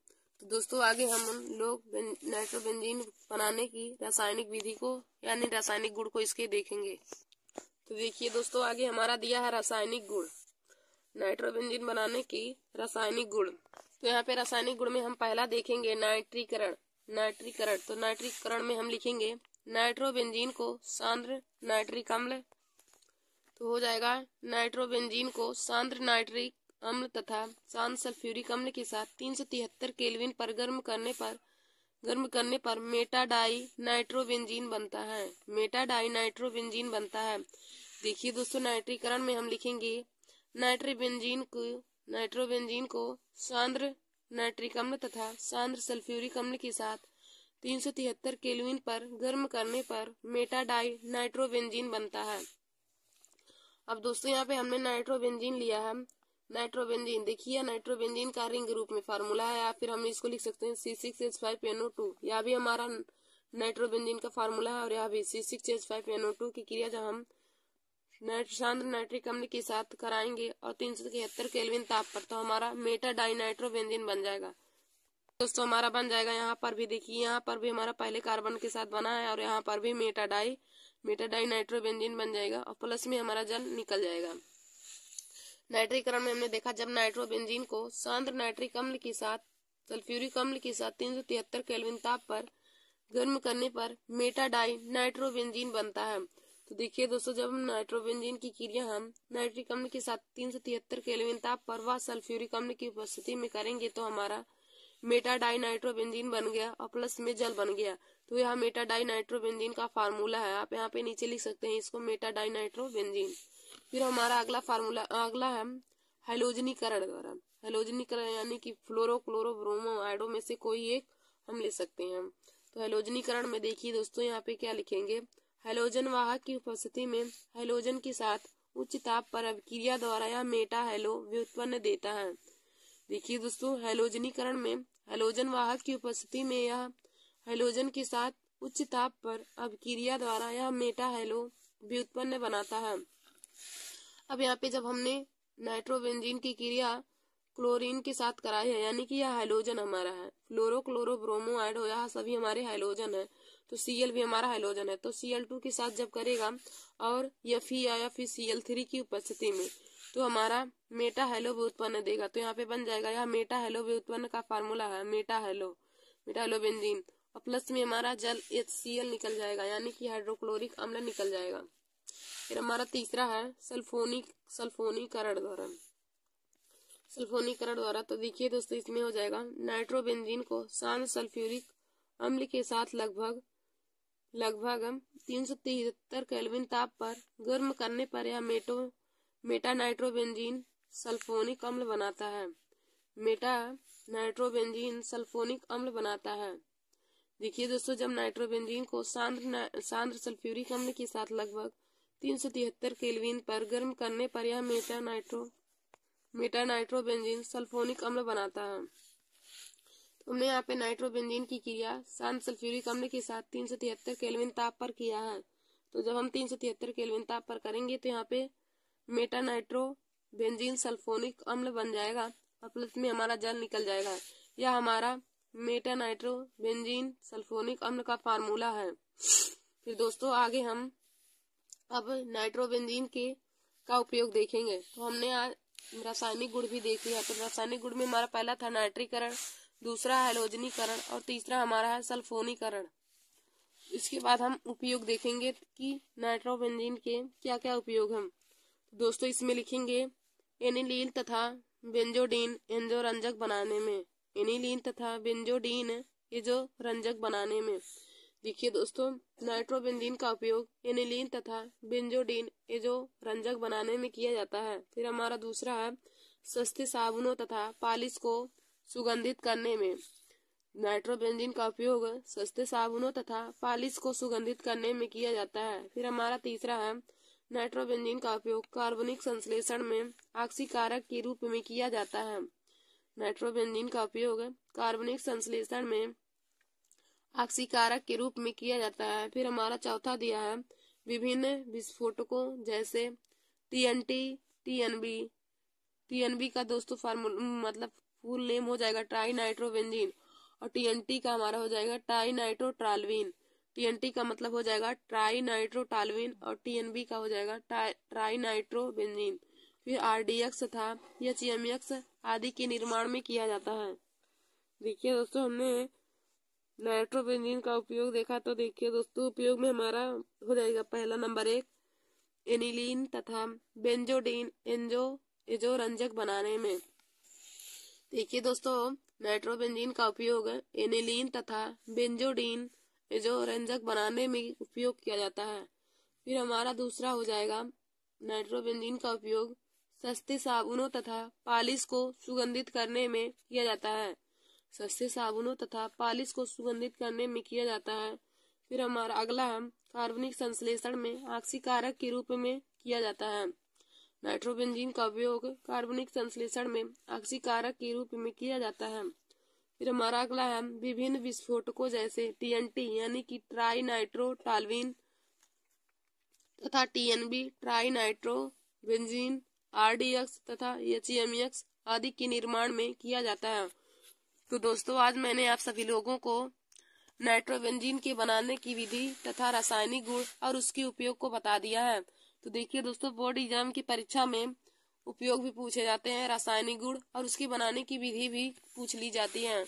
तो दोस्तों, आगे हम लोग नाइट्रोबेंजीन बनाने की रासायनिक विधि को यानी रासायनिक गुण को इसके देखेंगे। तो देखिए दोस्तों, आगे हमारा दिया है रासायनिक गुण, नाइट्रोबेंजीन बनाने की रासायनिक गुण। तो यहाँ पे रासायनिक गुण में हम पहला देखेंगे नाइट्रीकरण। तो नाइट्रीकरण में हम लिखेंगे नाइट्रोबेंजीन को सांद्र नाइट्रिक अम्ल, तो हो जाएगा नाइट्रोबेंजीन को सांद्र नाइट्रिक अम्ल तथा सांद्र सल्फ्यूरिक अम्ल के साथ 373 केल्विन पर गर्म करने पर मेटाडाई नाइट्रोबेंजीन बनता है। मेटाडाई नाइट्रोबेंजीन बनता है। देखिए दोस्तों, नाइट्रीकरण में हम लिखेंगे नाइट्रोबेंजीन को सांद्र नाइट्रिक अम्ल तथा सांद्र सल्फ्यूरिक अम्ल के साथ 373 केल्विन पर गर्म करने पर मेटाडाई नाइट्रोबेंजीन बनता है। अब दोस्तों, यहाँ पे हमने नाइट्रोबेंजीन लिया है। नाइट्रोबेंजीन देखिए, नाइट्रोबेंजीन का रिंग रूप में फार्मूला है, या फिर हम इसको लिख सकते हैं C6H5NO2। यह भी हमारा नाइट्रोबेंजीन का फार्मूला है और यह भी C6H5NO2 की क्रिया जब हम सांद्र नाइट्रिक अम्ल के साथ कराएंगे और 373 केल्विन ताप पर तो हमारा मेटाडाई नाइट्रोबेंजीन बन जाएगा। दोस्तों, हमारा बन जाएगा। यहाँ पर भी देखिए, यहाँ पर भी हमारा पहले कार्बन के साथ बना है और यहाँ पर भी मेटाडाई नाइट्रोबेंजीन बन जाएगा और प्लस में हमारा जल निकल जाएगा। नाइट्रीकरण में हमने देखा जब नाइट्रोबेंजीन को सांद्र नाइट्रिक अम्ल के साथ सल्फ्यूरिक अम्ल के साथ 373 केल्विन ताप पर गर्म करने पर मेटाडाई नाइट्रोबेंजीन बनता है। तो देखिए दोस्तों, जब हम नाइट्रोबेंजीन की क्रिया हम नाइट्रिक अम्ल के साथ 373 केल्विन ताप पर व सल्फ्यूरिक अम्ल की उपस्थिति में करेंगे तो हमारा मेटाडाई नाइट्रोबेंजीन बन गया और प्लस में जल बन गया। तो यह मेटाडाई नाइट्रोबेंजीन का फार्मूला है। आप यहाँ पे नीचे लिख सकते हैं इसको, मेटाडाई नाइट्रोबेंजीन। फिर हमारा अगला है हैलोजनीकरण द्वारा। हैलोजनीकरण यानी कि फ्लोरो क्लोरो ब्रोमो आयोडो में से कोई एक हम ले सकते हैं। तो हैलोजनीकरण में देखिए दोस्तों, यहाँ पे क्या लिखेंगे, हैलोजन वाहक की उपस्थिति में हैलोजन के साथ उच्च ताप पर अभिक्रिया द्वारा यह मेटा हैलो व्युत्पन्न देता है। देखिए दोस्तों, हैलोजनीकरण में हैलोजन वाहक की उपस्थिति में यह हैलोजन के साथ उच्च ताप पर अभिक्रिया द्वारा यह मेटा हैलो व्युत्पन्न बनाता है। अब यहाँ पे जब हमने नाइट्रोबेंजीन की क्रिया क्लोरीन के साथ कराई है, यानी कि यह हैलोजन हमारा है, फ्लोरो क्लोरो ब्रोमो आयोडो, यह सभी हमारे हैलोजन है, तो Cl भी हमारा हैलोजन है। तो Cl2 के साथ जब करेगा और Fe या फिर Cl3 की उपस्थिति में तो हमारा मेटा हैलो व्युत्पन्न देगा। तो यहाँ पे बन जाएगा, यह मेटा हैलो व्युत्पन्न का फार्मूला है मेटा हैलो बेंजीन, और प्लस में हमारा जल HCl निकल जाएगा, यानी कि हाइड्रोक्लोरिक अम्ल निकल जाएगा। फिर हमारा तीसरा है सल्फोनीकरण द्वारा। तो देखिए दोस्तों, इसमें हो जाएगा नाइट्रोबेंजीन को सांद्र सल्फ्यूरिक अम्ल के साथ लगभग 373 केल्विन ताप पर गर्म करने पर यह मेटा नाइट्रोबेंजीन सल्फोनिक अम्ल बनाता है। मेटा नाइट्रोबेंजीन सल्फोनिक अम्ल बनाता है। देखिए दोस्तों, जब नाइट्रोबेंजीन को सांद्र सल्फ्यूरिक अम्ल के साथ लगभग 373 केल्विन पर गर्म करने पर यह मेटा नाइट्रोबेंजीन सल्फोनिक अम्ल बनाता है। तो हमने यहाँ पे नाइट्रोबेंजीन की क्रिया सांद्र सल्फ्यूरिक अम्ल के साथ 373 केल्विन ताप पर किया है। तो जब हम 373 केल्विन ताप पर करेंगे तो यहाँ पे मेटा नाइट्रोबेंजीन सल्फोनिक अम्ल बन जाएगा और प्लस में हमारा जल निकल जाएगा। यह हमारा मेटा नाइट्रोबेंजीन सल्फोनिक अम्ल का फार्मूला है। फिर दोस्तों, आगे हम अब नाइट्रोबेंजीन का उपयोग देखेंगे। तो हमने आज रासायनिक गुण भी देख लिया। तो रासायनिक गुण में हमारा पहला था नाइट्रीकरण, दूसरा हैलोजनीकरण और तीसरा हमारा है सल्फोनीकरण। इसके बाद हम उपयोग देखेंगे कि नाइट्रोबेंजीन के क्या क्या उपयोग हैं। तो दोस्तों इसमें लिखेंगे एनिलीन तथा बेंजोडीन एंजोरंजक बनाने में, एनिलीन तथा बेंजोडीन एंजोरंजक बनाने में। देखिए दोस्तों, नाइट्रोबेंजीन का उपयोग एनिलीन तथा बेंजोडीन एंजोरंजक बनाने में किया जाता है। फिर हमारा दूसरा है सस्ते साबुनों तथा पालिश को सुगंधित करने में। नाइट्रोबेंजीन का उपयोग सस्ते साबुनों तथा पालिश को सुगंधित करने में किया जाता है। फिर हमारा तीसरा है नाइट्रोबेंजीन का उपयोग कार्बनिक संश्लेषण में ऑक्सीकारक के रूप में किया जाता है। नाइट्रोबेंजीन का उपयोग कार्बनिक संश्लेषण में ऑक्सीकारक के रूप में किया जाता है। फिर हमारा चौथा दिया है विभिन्न विस्फोटकों जैसे टीएनटी, टीएनबी। टीएनबी का दोस्तों फार्मूला मतलब फुल नेम हो जाएगा ट्राई नाइट्रोबेंजीन, और टीएनटी का हमारा हो जाएगा ट्राई नाइट्रोटाल्वीन। टीएनटी का मतलब हो जाएगा ट्राई नाइट्रोटाल्वीन और टीएनबी का हो जाएगा ट्राई नाइट्रोबेंजीन। फिर आरडीएक्स तथा एचएमएक्स आदि के निर्माण में किया जाता है। देखिए दोस्तों, हमने नाइट्रोबेंजीन का उपयोग देखा, तो देखिए दोस्तों उपयोग में हमारा हो जाएगा पहला नंबर 1 एनिलीन तथा बेंजोडीन एंजोरंजक बनाने में। देखिए दोस्तों, नाइट्रोबेंजीन का उपयोग एनिलीन तथा बेंजोडीन एंजोरंजक बनाने में उपयोग किया जाता है। फिर हमारा दूसरा हो जाएगा नाइट्रोबेंजीन का उपयोग सस्ते साबुनों तथा पालिश को सुगंधित करने में किया जाता है। सस्ते साबुनों तथा पालिश को सुगंधित करने में किया जाता है। फिर हमारा अगला कार्बनिक संश्लेषण में ऑक्सीकारक के रूप में किया जाता है। नाइट्रोबेंजीन का उपयोग कार्बनिक संश्लेषण में ऑक्सीकारक के रूप में किया जाता है। फिर हमारा अगला है विभिन्न विस्फोटकों जैसे टीएनटी यानी कि ट्राई नाइट्रोटाल्वीन तथा टीएनबी ट्राई नाइट्रोबेंजीन, आरडीएक्स तथा एचएमएक्स आदि के निर्माण में किया जाता है। तो दोस्तों, आज मैंने आप सभी लोगों को नाइट्रोबेंजीन के बनाने की विधि तथा रासायनिक गुण और उसके उपयोग को बता दिया है। तो देखिए दोस्तों, बोर्ड एग्जाम की परीक्षा में उपयोग भी पूछे जाते हैं, रासायनिक गुण और उसके बनाने की विधि भी पूछ ली जाती है।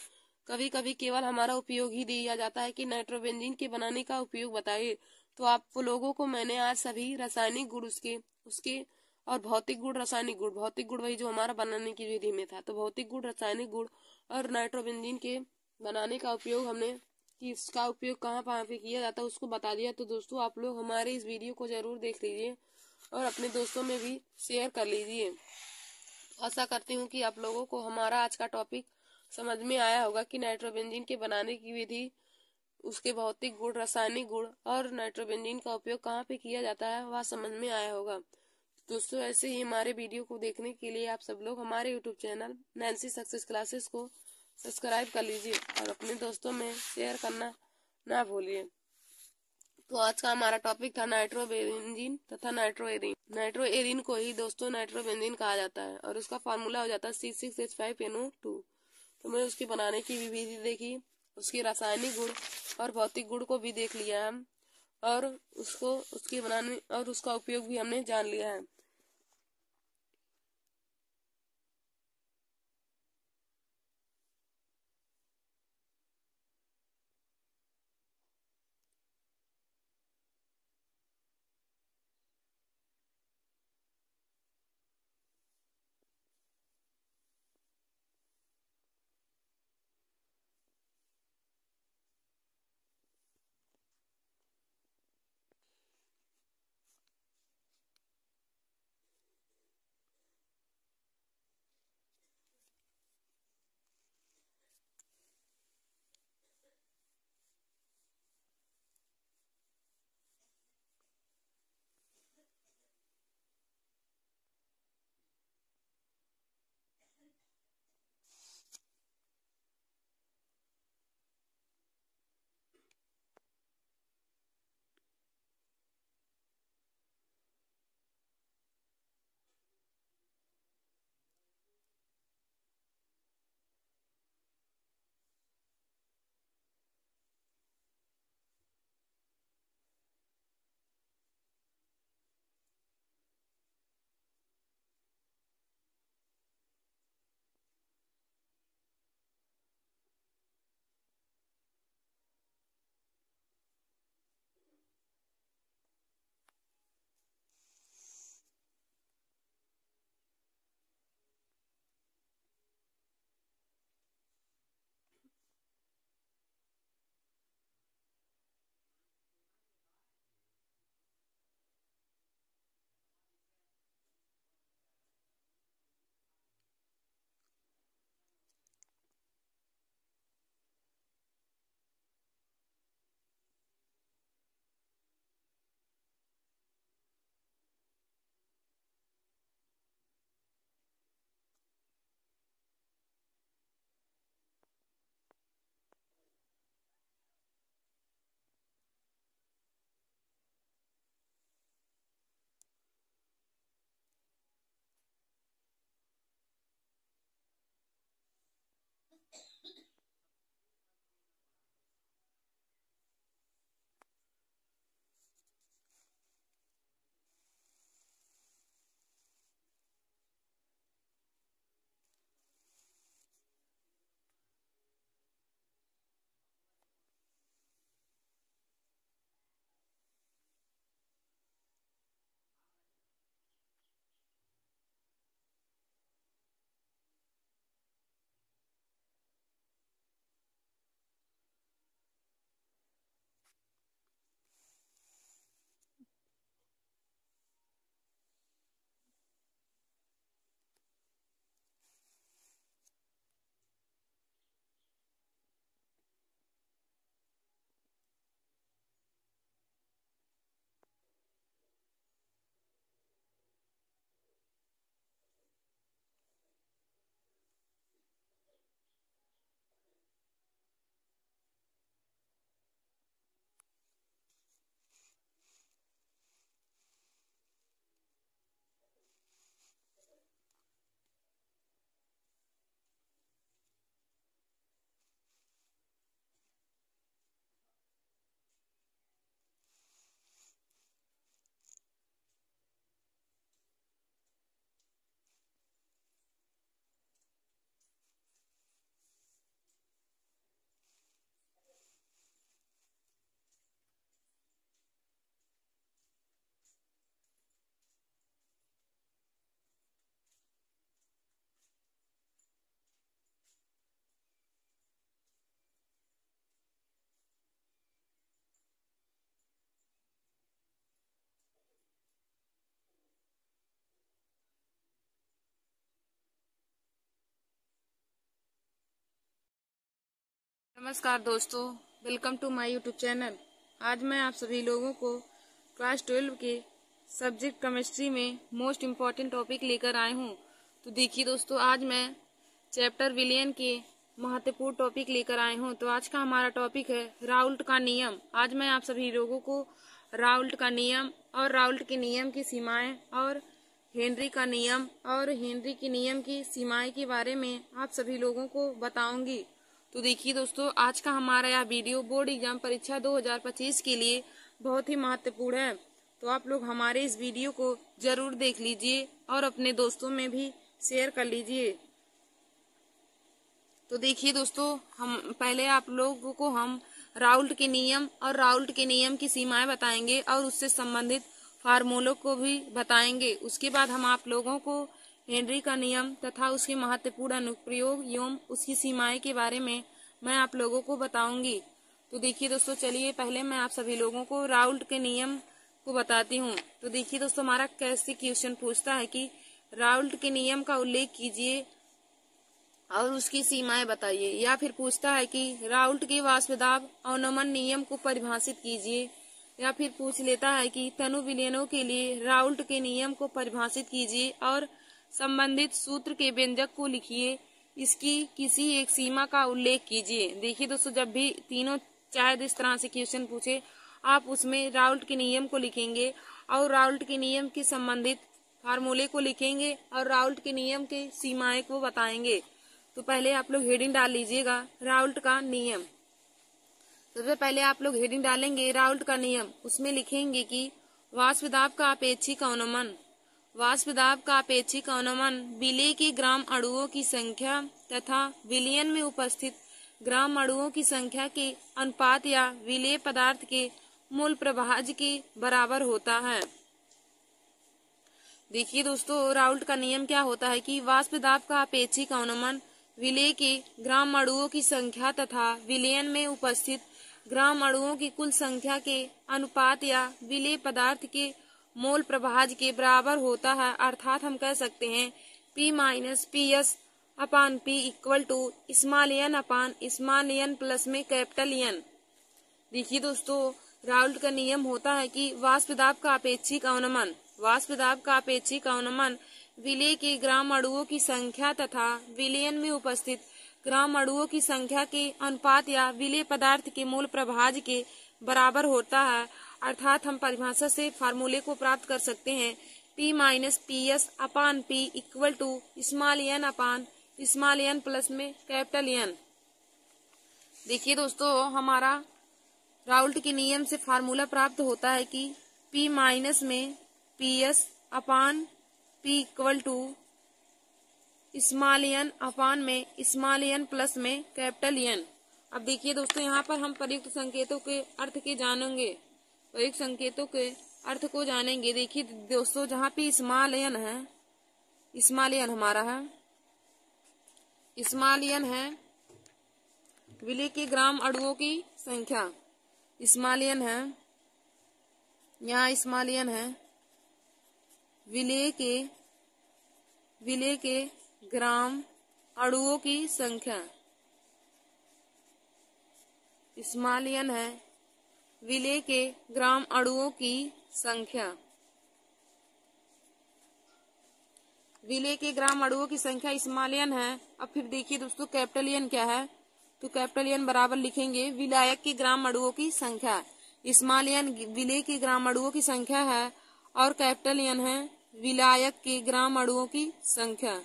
कभी कभी केवल हमारा उपयोग ही दिया जाता है कि नाइट्रोबेंजीन के बनाने का उपयोग बताइए। तो आप लोगों को मैंने आज सभी रासायनिक गुण उसके उसके और भौतिक गुण, रासायनिक गुण, भौतिक गुण वही जो हमारा बनाने की विधि में था, तो भौतिक गुण, रासायनिक गुण और नाइट्रोबेंजीन के बनाने का उपयोग हमने कि इसका उपयोग कहाँ पे किया जाता है उसको बता दिया। तो दोस्तों, आप लोग हमारे इस वीडियो को जरूर देख लीजिए और अपने दोस्तों में भी शेयर कर लीजिए। आशा करती हूँ कि आप लोगों को हमारा आज का टॉपिक समझ में आया होगा कि नाइट्रोबेंजीन के बनाने की विधि, उसके भौतिक गुण, रासायनिक गुण और नाइट्रोबेंजीन का उपयोग कहाँ पे किया जाता है वह समझ में आया होगा। दोस्तों, ऐसे ही हमारे वीडियो को देखने के लिए आप सब लोग हमारे YouTube channel Nancy success classes को सब्सक्राइब कर लीजिए और अपने दोस्तों में शेयर करना ना भूलिए। तो आज का हमारा टॉपिक था नाइट्रोबेंजीन तथा नाइट्रोएरीन। नाइट्रोएरीन को ही दोस्तों नाइट्रोबेंजीन कहा जाता है और उसका फार्मूला हो जाता है C6H5NO2। तो मैंने उसके बनाने की विधि देखी, उसके रासायनिक गुण और भौतिक गुण को भी देख लिया हम, और उसको उसके बनाने और उसका उपयोग भी हमने जान लिया है। नमस्कार दोस्तों, welcome to my YouTube channel. आज मैं आप सभी लोगों को क्लास 12 के सब्जेक्ट केमिस्ट्री में मोस्ट इम्पॉर्टेंट टॉपिक लेकर आए हूँ। तो देखिए दोस्तों, आज मैं चैप्टर विलियन के महत्वपूर्ण टॉपिक लेकर आए हूँ। तो आज का हमारा टॉपिक है राउल्ट का नियम। आज मैं आप सभी लोगों को राउल्ट का नियम और राउल्ट के नियम की सीमाएं और हेनरी का नियम और हेनरी के नियम की सीमाएं के बारे में आप सभी लोगों को बताऊंगी। तो देखिए दोस्तों, आज का हमारा यह वीडियो बोर्ड एग्जाम परीक्षा 2025 के लिए बहुत ही महत्वपूर्ण है। तो आप लोग हमारे इस वीडियो को जरूर देख लीजिए और अपने दोस्तों में भी शेयर कर लीजिए। तो देखिए दोस्तों, हम पहले आप लोगों को हम राउल्ट के नियम और राउल्ट के नियम की सीमाएं बताएंगे और उससे संबंधित फार्मूलों को भी बताएंगे। उसके बाद हम आप लोगों को हेनरी का नियम तथा उसके महत्वपूर्ण अनुप्रयोग एवं उसकी सीमाएं के बारे में मैं आप लोगों को बताऊंगी। तो देखिए दोस्तों, चलिए पहले मैं आप सभी लोगों को राउल्ट के नियम को बताती हूँ। तो देखिए दोस्तों, हमारा कैसे क्वेश्चन पूछता है कि राउल्ट के नियम का उल्लेख कीजिए और उसकी सीमाएं बताइए, या फिर पूछता है कि राउल्ट के वाष्पदाब अवनमन नियम को परिभाषित कीजिए, या फिर पूछ लेता है कि तनु विलयनों के लिए राउल्ट के नियम को परिभाषित कीजिए और संबंधित सूत्र के व्यंजक को लिखिए, इसकी किसी एक सीमा का उल्लेख कीजिए। देखिए दोस्तों, जब भी तीनों चाहे इस तरह से क्वेश्चन पूछे, आप उसमें राउल्ट के नियम को लिखेंगे और राउल्ट के नियम के संबंधित फार्मूले को लिखेंगे और राउल्ट के नियम के सीमाएं को बताएंगे। तो पहले आप लोग हेडिंग डाल लीजिएगा राउल्ट का नियम। सबसे पहले आप लोग हेडिंग डालेंगे राउल्ट का नियम, उसमें लिखेंगे कि वाष्पदाब का अपेक्षिक अनुमान। वाष्पदाब का अपेक्षिक अनुमान विलेय के ग्राम अणुओं की संख्या तथा विलयन में उपस्थित ग्राम अणुओं की संख्या के अनुपात या विलेय पदार्थ के मूल प्रभाज्य के बराबर होता है। देखिए दोस्तों, राउल्ट का नियम क्या होता है कि वाष्पदाब का अपेक्षिक अनुमान विलेय के ग्राम अणुओं की संख्या तथा विलयन में उपस्थित ग्राम अणुओं की कुल संख्या के अनुपात या विलेय पदार्थ के मोल प्रभाज्य के बराबर होता है। अर्थात हम कह सकते हैं P minus PS upon P equal to small n upon small n plus में कैपिटल N। देखिए दोस्तों, राउल्ट का नियम होता है कि वाष्पदाब का अपेक्षिक अनुमान, वाष्पदाब का अपेक्षिक अनुमान विलेय के ग्राम अणुओं की संख्या तथा विलयन में उपस्थित ग्राम अणुओं की संख्या के अनुपात या विलेय पदार्थ के मूल प्रभाज्य के बराबर होता है। अर्थात हम परिभाषा से फार्मूले को प्राप्त कर सकते हैं P minus PS upon P equal to small n upon small n plus में कैपिटल N। देखिए दोस्तों, हमारा राउल्ट के नियम से फार्मूला प्राप्त होता है कि P माइनस में PS upon P equal to small n upon में स्मॉल n प्लस में कैपिटल N। अब देखिए दोस्तों, यहाँ पर हम प्रयुक्त संकेतों के अर्थ के जानेंगे, प्रयुक्त संकेतों के अर्थ को जानेंगे। देखिए दोस्तों, जहाँ पे स्मॉल n है, स्मॉल n हमारा है, स्मॉल n है विलेय के ग्राम अणुओं की संख्या, स्मॉल n है, यहाँ स्मॉल n है विलेय के ग्राम अणुओं की संख्या, स्मॉल n है विलेय के ग्राम अणुओं की संख्या, विलेय के ग्राम अणुओं की संख्या स्मॉल n है। अब फिर देखिए दोस्तों, कैपिटल N क्या है, तो कैपिटल N बराबर लिखेंगे विलायक के ग्राम अणुओं की संख्या। स्मॉल n विलेय के ग्राम अणुओं की संख्या है और कैपिटल N है विलायक के ग्राम अणुओं की संख्या।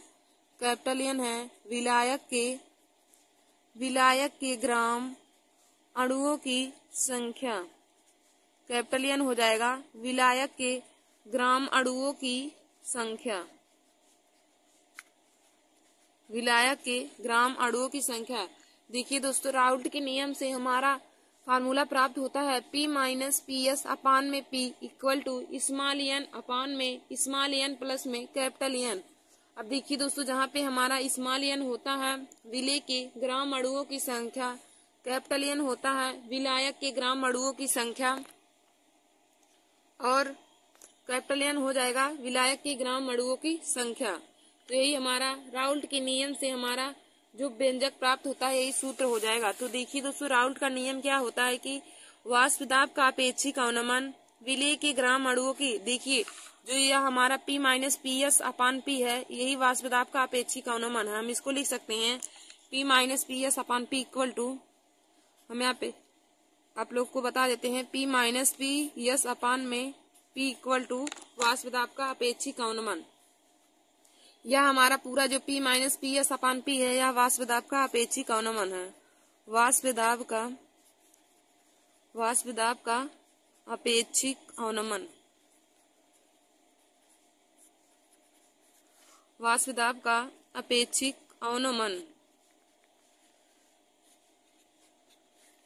कैपिटल N है विलायक के ग्राम अणुओं की संख्या। कैपिटल N हो जाएगा विलायक के ग्राम अणुओं की संख्या, विलायक के ग्राम अणुओं की संख्या। देखिए दोस्तों, राउल्ट के नियम से हमारा फार्मूला प्राप्त होता है P माइनस PS अपान में P equal to small n upon में स्मॉल n प्लस में कैपिटल N। अब देखिए दोस्तों, जहाँ पे हमारा स्मॉल n होता है विलेय के ग्राम अणुओं की संख्या, कैपिटल N होता है विलायक के ग्राम अणुओं की संख्या, और कैपिटल N हो जाएगा विलायक के ग्राम अणुओं की संख्या। तो यही हमारा राउल्ट के नियम से हमारा जो व्यंजक प्राप्त होता है यही सूत्र हो जाएगा। तो देखिए दोस्तों, राउल्ट का नियम क्या होता है कि वाष्प दाब का अपेक्षिक अवनमन विलेय के ग्राम अणुओं की, देखिए जो यह हमारा P minus P S upon P है, यही वाष्प दाब का अपेक्षिक अवनमन है। हम इसको लिख सकते हैं P minus P S upon P equal to, हम यहाँ पे आप लोग को बता देते हैं P माइनस पी एस अपान में P इक्वल टू वाष्प दाब का अपेक्षिक अवनमन। यह हमारा पूरा जो P minus P S upon P है, यह वाष्प दाब का अपेक्षिक अवनमन है। वाष्प दाब का अपेक्षिक अवनमन, वाष्प दाब का अपेक्षिक अवनमन।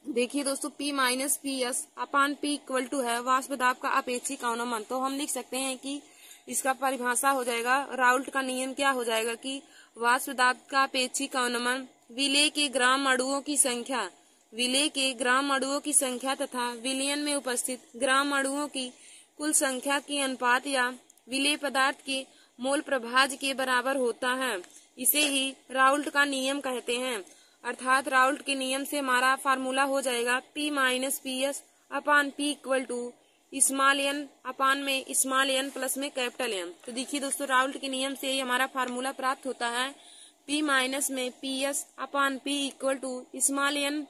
देखिए दोस्तों, P minus P S upon P equal to है वाष्प दाब का अपेक्षिक अवनमन। तो हम लिख सकते हैं कि इसका परिभाषा हो जाएगा, राउल्ट का नियम क्या हो जाएगा कि वाष्प दाब का अपेक्षिक अवनमन विलेय के ग्राम अणुओं की संख्या, विलेय के ग्राम अणुओं की संख्या तथा विलयन में उपस्थित ग्राम अणुओं की कुल संख्या के अनुपात या विलेय पदार्थ के मोल प्रभाज के बराबर होता है। इसे ही राउल्ट का नियम कहते हैं। अर्थात राउल्ट के नियम से हमारा फार्मूला हो जाएगा P minus P S upon P equal to small N upon में स्मॉल एन प्लस में कैपिटल एन। तो देखिए दोस्तों, राउल्ट के नियम से ही हमारा फार्मूला प्राप्त होता है P माइनस में P S upon P equal to small N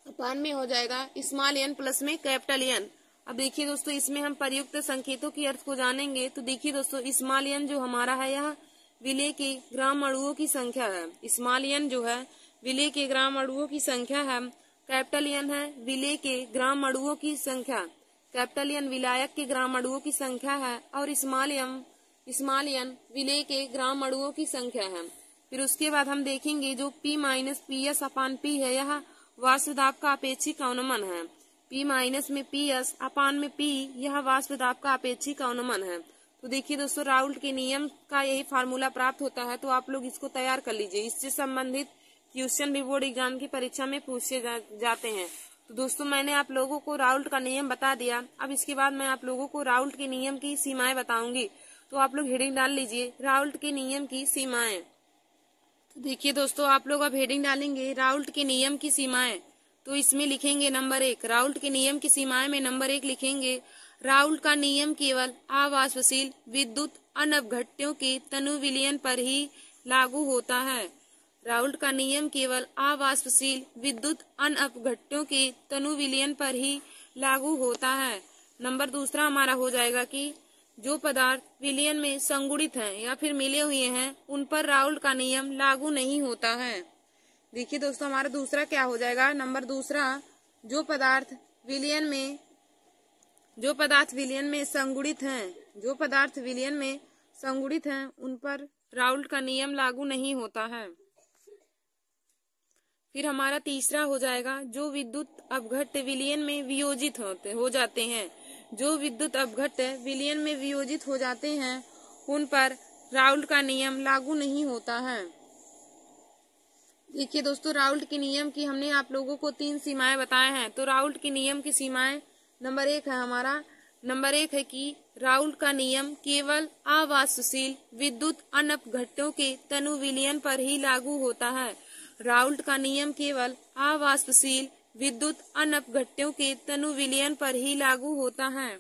upon में हो जाएगा स्मॉल एन प्लस में कैपिटल एन। अब देखिए दोस्तों, इसमें हम प्रयुक्त संकेतों की अर्थ को जानेंगे। तो देखिए दोस्तों, स्मॉल एन जो हमारा है, यह विलेय के ग्राम अणुओं की संख्या है। स्मॉल एन जो है विलेय के ग्राम अणुओं की संख्या है। कैपिटल एन है विलेय के ग्राम अणुओं की संख्या, कैपिटल एन विलायक के ग्राम अणुओं की संख्या है, और स्मॉल एन विलेय के ग्राम अणुओं की संख्या है। फिर उसके बाद हम देखेंगे जो P minus P S upon P है, यह वाष्प दाब का अपेक्षिक अवनमन है। P माइनस में पी एस अपान में P, यह वाष्प दाब का अपेक्षिक अवनमन है। तो देखिए दोस्तों, राउल्ट के नियम का यही फार्मूला प्राप्त होता है। तो आप लोग इसको तैयार कर लीजिए। इससे संबंधित क्वेश्चन भी बोर्ड एग्जाम की परीक्षा में पूछे जाते हैं। तो दोस्तों, मैंने आप लोगों को राउल्ट का नियम बता दिया। अब इसके बाद मैं आप लोगों को राउल्ट के नियम की सीमाएं बताऊंगी। तो आप लोग हेडिंग डाल लीजिए, राउल्ट के नियम की सीमाएं। तो देखिए दोस्तों, आप लोग अब हेडिंग डालेंगे राउल्ट के नियम की सीमाएं। तो इसमें लिखेंगे नंबर 1, राउल्ट के नियम की सीमाएं में नंबर 1 लिखेंगे राउल्ट का नियम केवल अवाष्पशील विद्युत अनअपघट्यों के तनु विलयन पर ही लागू होता है। राउल्ट का नियम केवल अवाष्पशील विद्युत अनअपघट्यों के तनु विलयन पर ही लागू होता है। नंबर 2 हमारा हो जाएगा कि जो पदार्थ विलयन में संगुणित हैं या फिर मिले हुए हैं, उन पर राउल्ट का नियम लागू नहीं होता है। देखिए दोस्तों, हमारा दूसरा क्या हो जाएगा, नंबर 2, जो पदार्थ विलयन में संगुणित हैं, उन पर राउल्ट का नियम लागू नहीं होता है। फिर हमारा तीसरा हो जाएगा जो विद्युत अपघट्य विलयन में वियोजित हो जाते हैं, जो विद्युत अपघट्य विलयन में वियोजित हो जाते हैं, उन पर राउल्ट का नियम लागू नहीं होता है। देखिए दोस्तों, राउल्ट के नियम की हमने आप लोगों को 3 सीमाएं बताए हैं। तो राउल्ट के नियम की सीमाएं नंबर 1 है हमारा, नंबर 1 है कि राउल्ट का नियम केवल अवाष्पशील विद्युत अनअपघट्यों के तनु विलयन पर ही लागू होता है। राउल्ट का नियम केवल अवाष्पशील विद्युत अनअपघट्यों के तनु विलयन पर ही लागू होता है।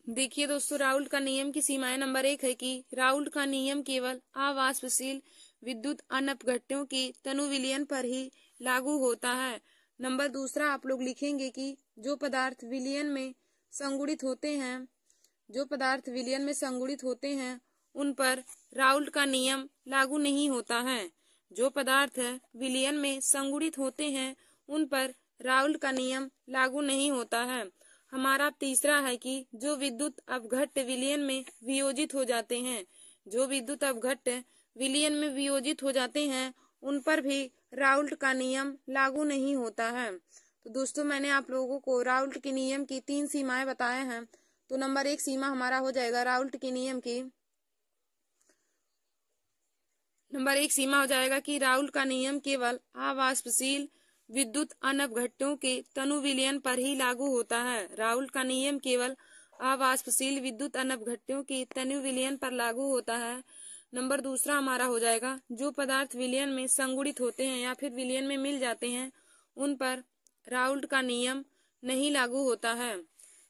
देखिए दोस्तों, राउल्ट का नियम की सीमाएं नंबर 1 है कि राउल्ट का नियम केवल अवाष्पशील विद्युत अनअपघट्यों के तनु विलयन पर ही लागू होता है। नंबर 2 आप लोग लिखेंगे कि जो पदार्थ विलयन में संगुणित होते हैं, उन पर राउल्ट का नियम लागू नहीं होता है। जो पदार्थ विलयन में संगुणित होते हैं, उन पर राउल्ट का नियम लागू नहीं होता है। हमारा तीसरा है कि जो विद्युत अपघट्य विलयन में वियोजित हो जाते हैं, जो विद्युत अपघट्य विलयन में वियोजित हो जाते हैं, उन पर भी राउल्ट का नियम लागू नहीं होता है। तो दोस्तों, मैंने आप लोगों को राउल्ट के नियम की 3 सीमाएं बताए हैं। तो नंबर 1 सीमा हमारा हो जाएगा राउल्ट के नियम की, नंबर 1 सीमा हो जाएगा कि राउल्ट का नियम केवल अवाष्पशील विद्युत अनअपघट्यों के तनु विलयन पर ही लागू होता है। राउल्ट का नियम केवल अवाष्पशील विद्युत अनअपघट्यों के तनु विलयन पर लागू होता है। नंबर दूसरा हमारा हो जाएगा जो पदार्थ विलयन में संगुणित होते हैं या फिर विलयन में मिल जाते हैं उन पर राउल्ट का नियम नहीं लागू होता है।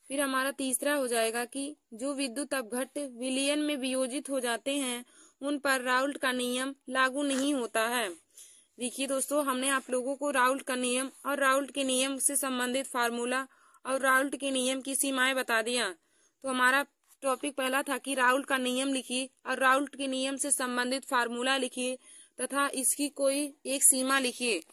फिर हमारा तीसरा हो जाएगा कि जो विद्युत अपघट्य विलयन में वियोजित हो जाते हैं उन पर राउल्ट का नियम लागू नहीं होता है। देखिए दोस्तों, हमने आप लोगों को राउल्ट का नियम और राउल्ट के नियम से संबंधित फार्मूला और राउल्ट के नियम की सीमाएं बता दिया। तो हमारा टॉपिक पहला था कि राउल्ट का नियम लिखिए और राउल्ट के नियम से संबंधित फार्मूला लिखिए तथा इसकी कोई एक सीमा लिखिए।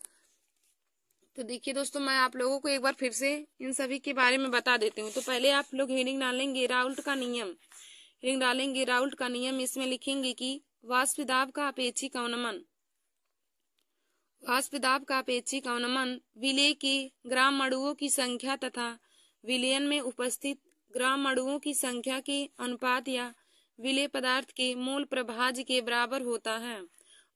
तो देखिए दोस्तों, मैं आप लोगों को एक बार फिर से इन सभी के बारे में बता देती हूँ। तो पहले आप लोग हेडिंग डालेंगे राउल्ट का नियम, हेडिंग डालेंगे राउल्ट का नियम। इसमें लिखेंगे कि वाष्प दाब का अपेक्षिक अवनमन, वाष्प दाब का अपेक्षिक अवनमन विलेय के ग्राम अणुओं की संख्या तथा विलयन में उपस्थित ग्राम अणुओं की संख्या के अनुपात या विलेय पदार्थ के मोल प्रभाज्य के बराबर होता है।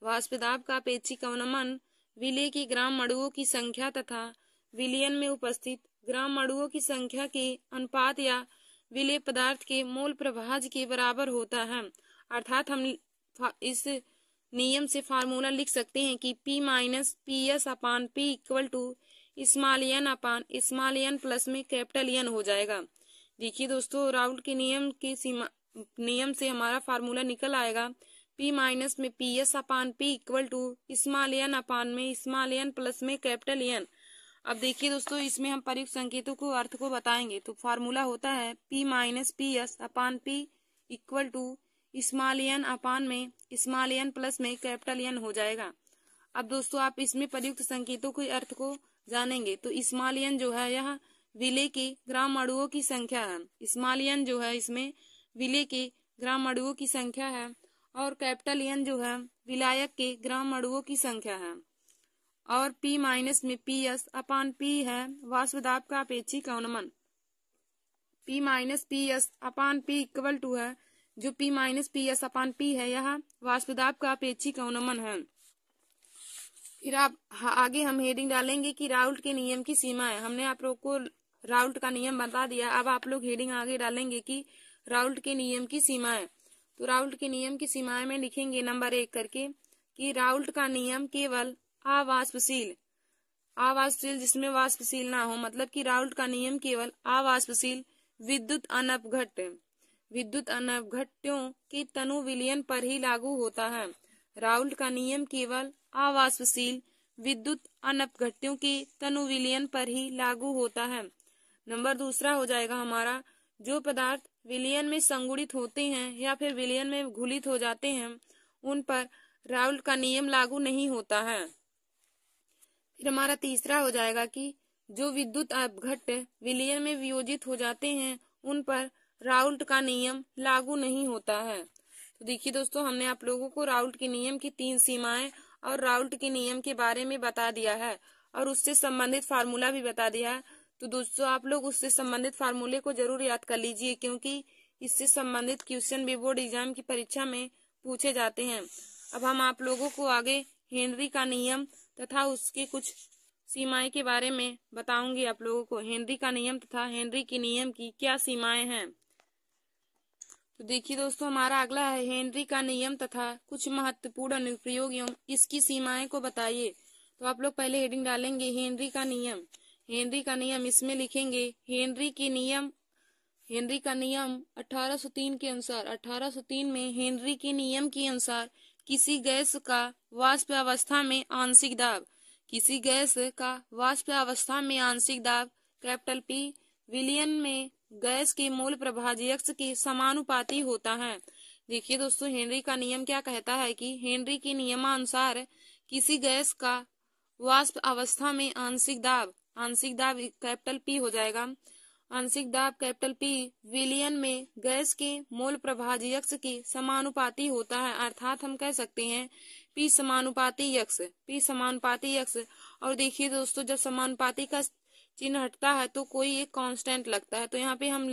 वाष्प दाब का अपेक्षिक अवनमन विलेय के ग्राम अणुओं की संख्या तथा विलयन में उपस्थित ग्राम अणुओं की संख्या के अनुपात या विलेय पदार्थ के मोल प्रभाज्य के बराबर होता है। अर्थात हम इस नियम से फार्मूला लिख सकते हैं कि P minus P S upon P equal to small N upon small N plus में कैपिटल एन हो जाएगा। देखिए दोस्तों, राउल्ट के नियम से हमारा फार्मूला निकल आएगा P माइनस में P S upon P equal to small N upon में स्मॉल एन प्लस में कैपिटल एन। अब देखिए दोस्तों, इसमें हम प्रयुक्त संकेतों को अर्थ को बताएंगे। तो फार्मूला होता है P minus P S upon P equal to small N upon में स्मॉल एन प्लस में कैपिटल एन हो जाएगा। अब दोस्तों, आप इसमें प्रयुक्त संकेतों के अर्थ को जानेंगे। तो स्मॉल एन जो है यह विलेय के ग्राम अणुओं की संख्या है, स्मॉल एन जो है इसमें विलेय के ग्राम अणुओं की संख्या है और कैपिटल एन जो है विलायक के ग्राम अणुओं की संख्या है। और P माइनस में पी एस अपान P है वाष्प दाब का अपेक्षिक अवनमन। P minus P S upon P equal to है जो P minus P S upon P है यह वाष्प दाब का अपेक्षिक अवनमन है। फिर आप आगे हम हेडिंग डालेंगे कि राउल्ट के नियम की सीमा है। हमने आप लोग को राउल्ट का नियम बता दिया। अब आप लोग हेडिंग आगे डालेंगे कि राउल्ट के नियम की सीमाएं। तो राउल्ट के नियम की सीमाएं में लिखेंगे नंबर 1 करके कि राउल्ट का नियम केवल अवाष्पशील जिसमें वाष्पशील ना हो, मतलब कि राउल्ट का नियम केवल अवाष्पशील विद्युत अनपघट्यों के तनु विलयन पर ही लागू होता है। राउल्ट का नियम केवल अवाष्पशील विद्युत अनपघट्यों के तनु विलयन पर ही लागू होता है। नंबर दूसरा हो जाएगा हमारा जो पदार्थ विलयन में संगुणित होते हैं या फिर विलयन में घुलित हो जाते हैं उन पर राउल्ट का नियम लागू नहीं होता है। फिर हमारा तीसरा हो जाएगा कि जो विद्युत अपघट्य विलयन में वियोजित हो जाते हैं उन पर राउल्ट का नियम लागू नहीं होता है। तो देखिए दोस्तों, हमने आप लोगों को राउल्ट के नियम की 3 सीमाएं और राउल्ट के नियम के बारे में बता दिया है और उससे संबंधित फार्मूला भी बता दिया है। तो दोस्तों, आप लोग उससे संबंधित फार्मूले को जरूर याद कर लीजिए क्योंकि इससे संबंधित क्वेश्चन भी बोर्ड एग्जाम की परीक्षा में पूछे जाते हैं। अब हम आप लोगों को आगे हेनरी का नियम तथा उसके कुछ सीमाएं के बारे में बताऊंगी। आप लोगों को हेनरी का नियम तथा हेनरी के नियम की क्या सीमाएं हैं। तो देखिए दोस्तों, हमारा अगला है हेनरी का नियम तथा कुछ महत्वपूर्ण अनुप्रयोग एवं इसकी सीमाएं को बताइए। तो आप लोग पहले हेडिंग डालेंगे हेनरी का नियम। हेनरी का नियम, इसमें लिखेंगे हेनरी का नियम 1803 के अनुसार 1803 में हेनरी के नियम के अनुसार किसी गैस का वाष्प अवस्था में आंशिक दाब कैपिटल P विलयन में गैस के मोल प्रभाज्य के समानुपाती होता है। देखिए दोस्तों, हेनरी का नियम क्या कहता है कि हेनरी के नियमानुसार किसी गैस का वाष्प अवस्था में आंशिक दाब कैपिटल P हो जाएगा। आंशिक दाब कैपिटल P विलयन में गैस के मोल प्रभाज्य के समानुपाती होता है। अर्थात हम कह सकते हैं P समानुपाती यक्ष। और देखिए दोस्तों, जब समानुपाती का चिन्ह हटता है तो कोई एक कांस्टेंट लगता है। तो यहाँ पे हम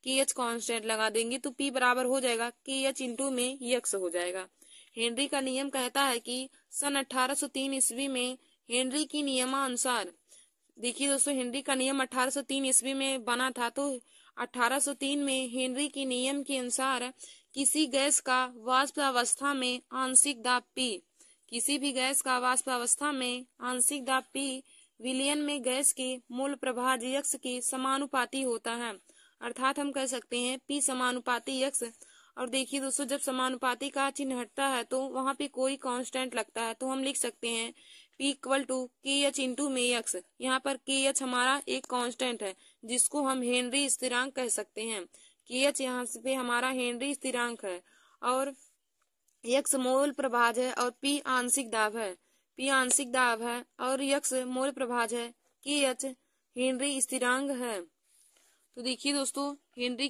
KH कांस्टेंट लगा देंगे तो P बराबर हो जाएगा KH इंटू में यक्ष हो जाएगा। हेनरी का नियम कहता है कि सन 1803 ईस्वी में हेनरी की नियमानुसार, देखिए दोस्तों, हेनरी का नियम 1803 ईस्वी में बना था। तो 1803 में हेनरी के नियम के अनुसार किसी गैस का वाष्प अवस्था में आंशिक दाब P, किसी भी गैस का वाष्प अवस्था में आंशिक दाब P विलयन में गैस के मूल प्रभाज्य यक्ष के समानुपाती होता है। अर्थात हम कह सकते हैं P समानुपाती यक्ष। और देखिए दोस्तों, जब समानुपाती का चिन्ह हटता है तो वहां पे कोई कांस्टेंट लगता है, तो हम लिख सकते हैं P equal to KH into में यक्ष। यहाँ पर KH हमारा एक कांस्टेंट है जिसको हम हेनरी स्थिरांक कह सकते हैं। KH यहाँ पे हमारा हेनरी स्थिरांक है और यक्ष मोल प्रभाज है और P आंशिक दाब है। P आंशिक दाब है और यक्ष मोल प्रभाज है। KH हेनरी स्थिरांक है। तो देखिए दोस्तों, हेनरी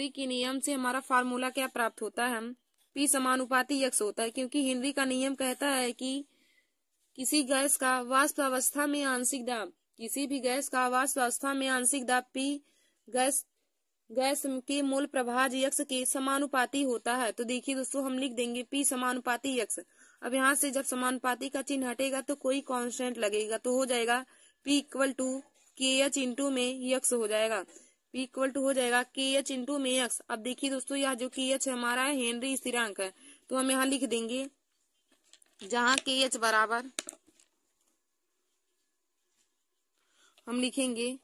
के नियम से हमारा फार्मूला क्या प्राप्त होता है? P समानुपाती यक्ष होता है, क्योंकि हेनरी का नियम कहता है कि किसी गैस का वाष्प अवस्था में आंशिक दाब, किसी भी गैस का वाष्प अवस्था में आंशिक दाब P गैस के मूल प्रभाज्य यक्ष के समानुपाती होता है। तो देखिए दोस्तों, हम लिख देंगे P समानुपाती यक्ष। अब यहाँ से जब समानुपाती का चिन्ह हटेगा तो कोई कांस्टेंट लगेगा, तो हो जाएगा P equal to KH into में यक्ष हो जाएगा। P इक्वल टू हो जाएगा KH इंटू में यक्ष। अब देखिए दोस्तों, यह जो KH हमारा है हेनरी स्थिरांक है, तो हम यहाँ लिख देंगे जहाँ KH बराबर, हम लिखेंगे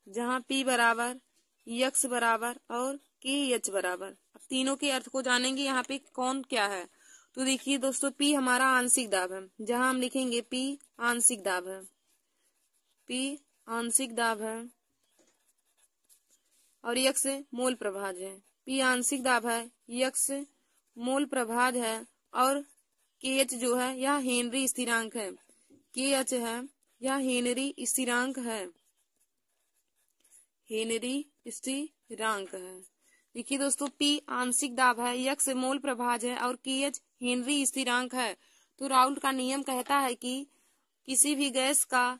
जहाँ P बराबर, यक्ष बराबर और KH बराबर। अब तीनों के अर्थ को जानेंगे यहाँ पे कौन क्या है। तो देखिए दोस्तों, P हमारा आंशिक दाब है, जहाँ हम लिखेंगे P आंशिक दाब है, P आंशिक दाब है और यक्ष मोल प्रभाज है। P आंशिक दाब है, यक्ष मोल प्रभाज है और KH जो है यह हेनरी स्थिरांक है। KH है यह हेनरी स्थिरांक है, हेनरी स्थिरांक है। देखिए दोस्तों, P आंशिक दाब है, यक्ष मोल प्रभाज है और KH हेनरी स्थिरांक है। तो राउल्ट का नियम कहता है कि किसी भी गैस का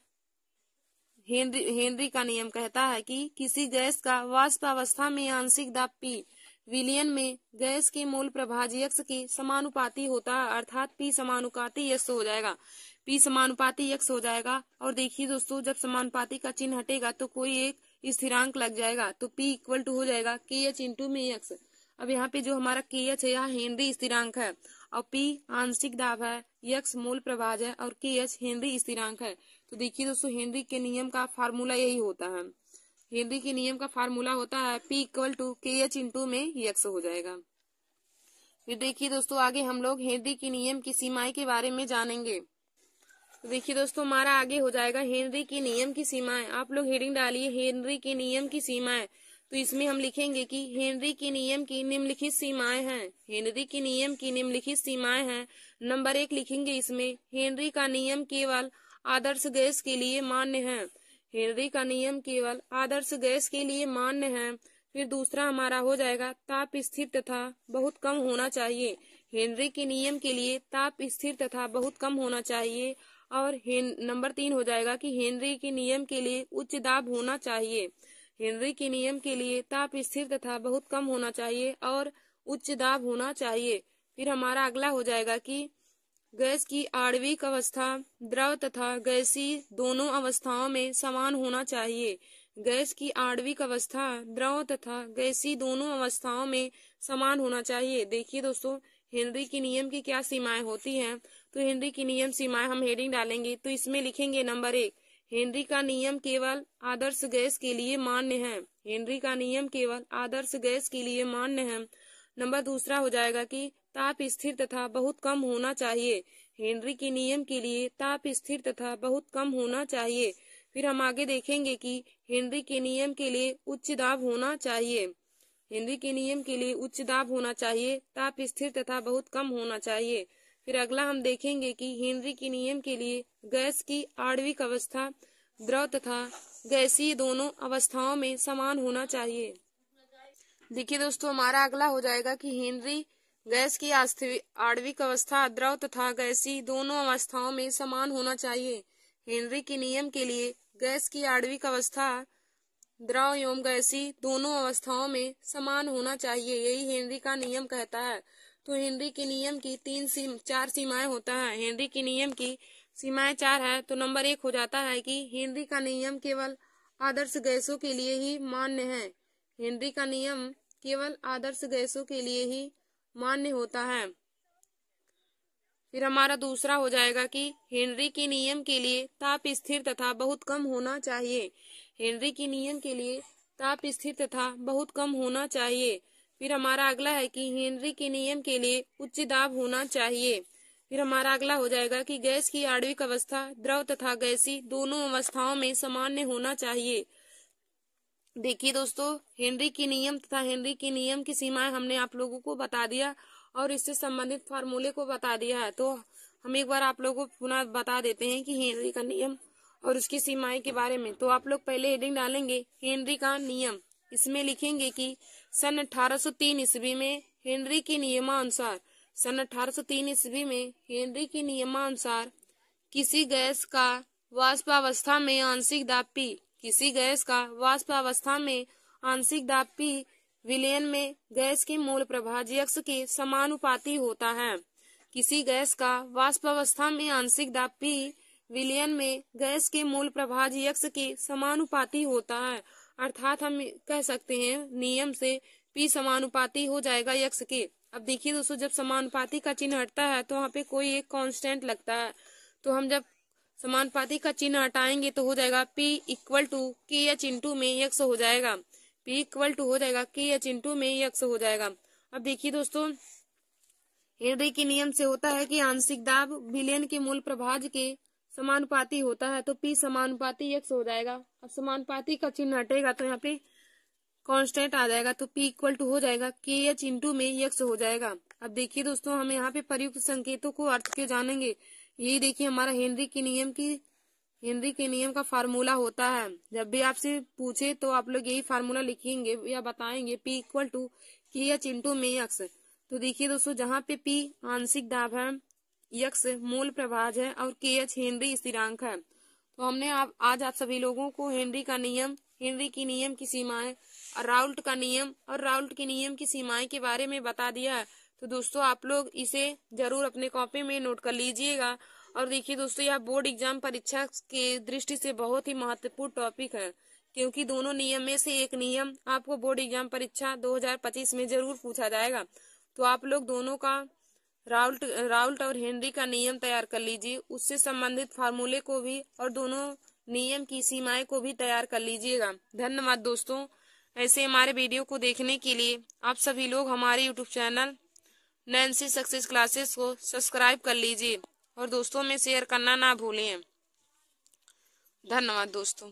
हेनरी का नियम कहता है कि किसी गैस का वाष्प अवस्था में आंशिक दाब P विलयन में गैस के मूल प्रभाज्य यक्ष के समानुपाती होता है। अर्थात P समानुपाती यक्ष हो जाएगा, P समानुपाती यक्ष हो जाएगा। और देखिए दोस्तों, जब समानुपाती का चिन्ह हटेगा तो कोई एक स्थिरांक लग जाएगा, तो P इक्वल टू हो जाएगा KH इंटू में यक्ष। अब यहाँ पे जो हमारा KH है यह हेनरी स्थिरांक है और P आंशिक दाब है, यक्ष मूल प्रभाज है और KH हेनरी स्थिरांक है। तो देखिए दोस्तों, हेनरी के नियम का फार्मूला यही होता है। हेनरी के नियम का फार्मूला होता है P equal to KH into में यक्ष हो जाएगा। फिर देखिए दोस्तों, आगे हम लोग हेनरी के नियम की सीमाएं के बारे में जानेंगे। तो देखिए दोस्तों, हमारा आगे हो जाएगा हेनरी के नियम की सीमाएं। आप लोग हेडिंग डालिए हेनरी के नियम की सीमाएं। तो इसमें हम लिखेंगे कि हेनरी के नियम की निम्नलिखित सीमाएं हैं। हेनरी के नियम की निम्नलिखित सीमाएं हैं। नंबर 1 लिखेंगे इसमें, हेनरी का नियम केवल आदर्श गैस के लिए मान्य है। हेनरी का नियम केवल आदर्श गैस के लिए मान्य है। फिर दूसरा हमारा हो जाएगा ताप स्थिर तथा बहुत कम होना चाहिए। हेनरी के नियम के लिए ताप स्थिर तथा बहुत कम होना चाहिए। और नंबर 3 हो जाएगा कि हेनरी के नियम के लिए उच्च दाब होना चाहिए। हेनरी के नियम के लिए ताप स्थिर तथा बहुत कम होना चाहिए और उच्च दाब होना चाहिए। फिर हमारा अगला हो जाएगा कि गैस की आणविक अवस्था द्रव तथा गैसीय दोनों अवस्थाओं में समान होना चाहिए। गैस की आणविक अवस्था द्रव तथा गैसीय दोनों अवस्थाओं में समान होना चाहिए। देखिए दोस्तों, हेनरी के नियम की क्या सीमाएं होती हैं। तो हेनरी की नियम सीमाएं हम हेडिंग डालेंगे, तो इसमें लिखेंगे नंबर 1, हेनरी का नियम केवल आदर्श गैस के लिए मान्य है। हेनरी का नियम केवल आदर्श गैस के लिए मान्य है। नंबर दूसरा हो जाएगा कि ताप स्थिर तथा बहुत कम होना चाहिए। हेनरी के नियम के लिए ताप स्थिर तथा बहुत कम होना चाहिए। फिर हम आगे देखेंगे कि हेनरी के नियम के लिए उच्च दाब होना चाहिए। हेनरी के नियम के लिए उच्च दाब होना चाहिए, ताप स्थिर तथा बहुत कम होना चाहिए। फिर अगला हम देखेंगे कि हेनरी के नियम के लिए गैस की आणविक अवस्था द्रव तथा गैसीय दोनों अवस्थाओं में समान होना चाहिए। देखिए दोस्तों, हमारा अगला हो जाएगा कि हेनरी गैस की आणविक अवस्था द्रव तथा गैसीय दोनों अवस्थाओं में समान होना चाहिए। हेनरी के नियम के लिए गैस की आणविक अवस्था द्रव एवं गैसीय दोनों अवस्थाओं में समान होना चाहिए, यही हेनरी का नियम कहता है। तो हेनरी के नियम की 4 सीमाएं होता है। हेनरी के नियम की सीमाएं 4 है। तो नंबर 1 हो जाता है कि हेनरी का नियम केवल आदर्श गैसों के लिए ही मान्य है। हेनरी का नियम केवल आदर्श गैसों के लिए ही मान्य होता है। फिर हमारा दूसरा हो जाएगा कि हेनरी के नियम के लिए ताप स्थिर तथा बहुत कम होना चाहिए। हेनरी के नियम के लिए ताप स्थिर तथा बहुत कम होना चाहिए। फिर हमारा अगला है कि हेनरी के नियम के लिए उच्च दाब होना चाहिए। फिर हमारा अगला हो जाएगा कि गैस की आणविक अवस्था द्रव तथा गैसी दोनों अवस्थाओं में सामान्य होना चाहिए। देखिए दोस्तों, हेनरी के नियम तथा हेनरी के नियम की सीमाएं हमने आप लोगों को बता दिया और इससे संबंधित फार्मूले को बता दिया है। तो हम एक बार आप लोगों को पुनः बता देते हैं कि हेनरी का नियम और उसकी सीमाएं के बारे में। तो आप लोग पहले हेडिंग डालेंगे हेनरी का नियम। इसमें लिखेंगे कि सन 1803 ईस्वी में हेनरी के नियमानुसार सन 1803 ईस्वी में हेनरी के नियमानुसार किसी गैस का वाष्पावस्था में आंशिक दाब P, किसी गैस का वाष्पावस्था में आंशिक दाब P विलयन में गैस के मूल प्रभाज्य अक्ष के समानुपाती होता है। किसी गैस का वाष्पावस्था में आंशिक दाब P विलयन में गैस के मूल प्रभाज्य अक्ष के समानुपाती होता है। अर्थात हम कह सकते हैं नियम से P समानुपाती हो जाएगा यक्ष के। अब देखिए दोस्तों, जब समानुपाती का चिन्ह हटता है तो वहाँ पे कोई एक कांस्टेंट लगता है। तो हम जब समानुपाती का चिन्ह हटाएंगे तो हो जाएगा P इक्वल टू के एच इंटू में यक्ष हो जाएगा। P इक्वल टू हो जाएगा के एच इंटू में यक्ष हो जाएगा। अब देखिए दोस्तों, हेनरी के नियम से होता है कि आंशिक दाब विलयन के मूल प्रभाज्य के समानुपाती होता है, तो P समानुपाती यक्ष हो जाएगा। अब समानुपाती का चिन्ह हटेगा तो यहाँ पे कांस्टेंट आ जाएगा, तो P इक्वल टू हो जाएगा के एच इंटू में यक्ष हो जाएगा। अब देखिए दोस्तों, हम यहाँ पे प्रयुक्त संकेतों को अर्थ के जानेंगे। यही देखिए हमारा हेनरी के नियम का फार्मूला होता है। जब भी आपसे पूछे तो आप लोग यही फार्मूला लिखेंगे या बताएंगे P इक्वल टू के एच इंटू में यक्ष। तो देखिए दोस्तों, जहाँ पे P आंशिक दाब है, यक्ष मूल प्रभाज्य है और के एच हेनरी स्थिरांक है। तो हमने आज आप सभी लोगों को हेनरी का नियम, हेनरी के नियम की सीमाएं और राउल्ट का नियम और राउल्ट के नियम की सीमाएं के बारे में बता दिया है। तो दोस्तों, आप लोग इसे जरूर अपने कॉपी में नोट कर लीजिएगा। और देखिए दोस्तों, यह बोर्ड एग्जाम परीक्षा के दृष्टि से बहुत ही महत्वपूर्ण टॉपिक है, क्योंकि दोनों नियम में से एक नियम आपको बोर्ड एग्जाम परीक्षा 2025 में जरूर पूछा जाएगा। तो आप लोग दोनों का राउल्ट और हेनरी का नियम तैयार कर लीजिए, उससे संबंधित फार्मूले को भी और दोनों नियम की सीमाएं को भी तैयार कर लीजिएगा। धन्यवाद दोस्तों। ऐसे हमारे वीडियो को देखने के लिए आप सभी लोग हमारे YouTube channel Nancy success classes को सब्सक्राइब कर लीजिए और दोस्तों में शेयर करना ना भूलें। धन्यवाद दोस्तों।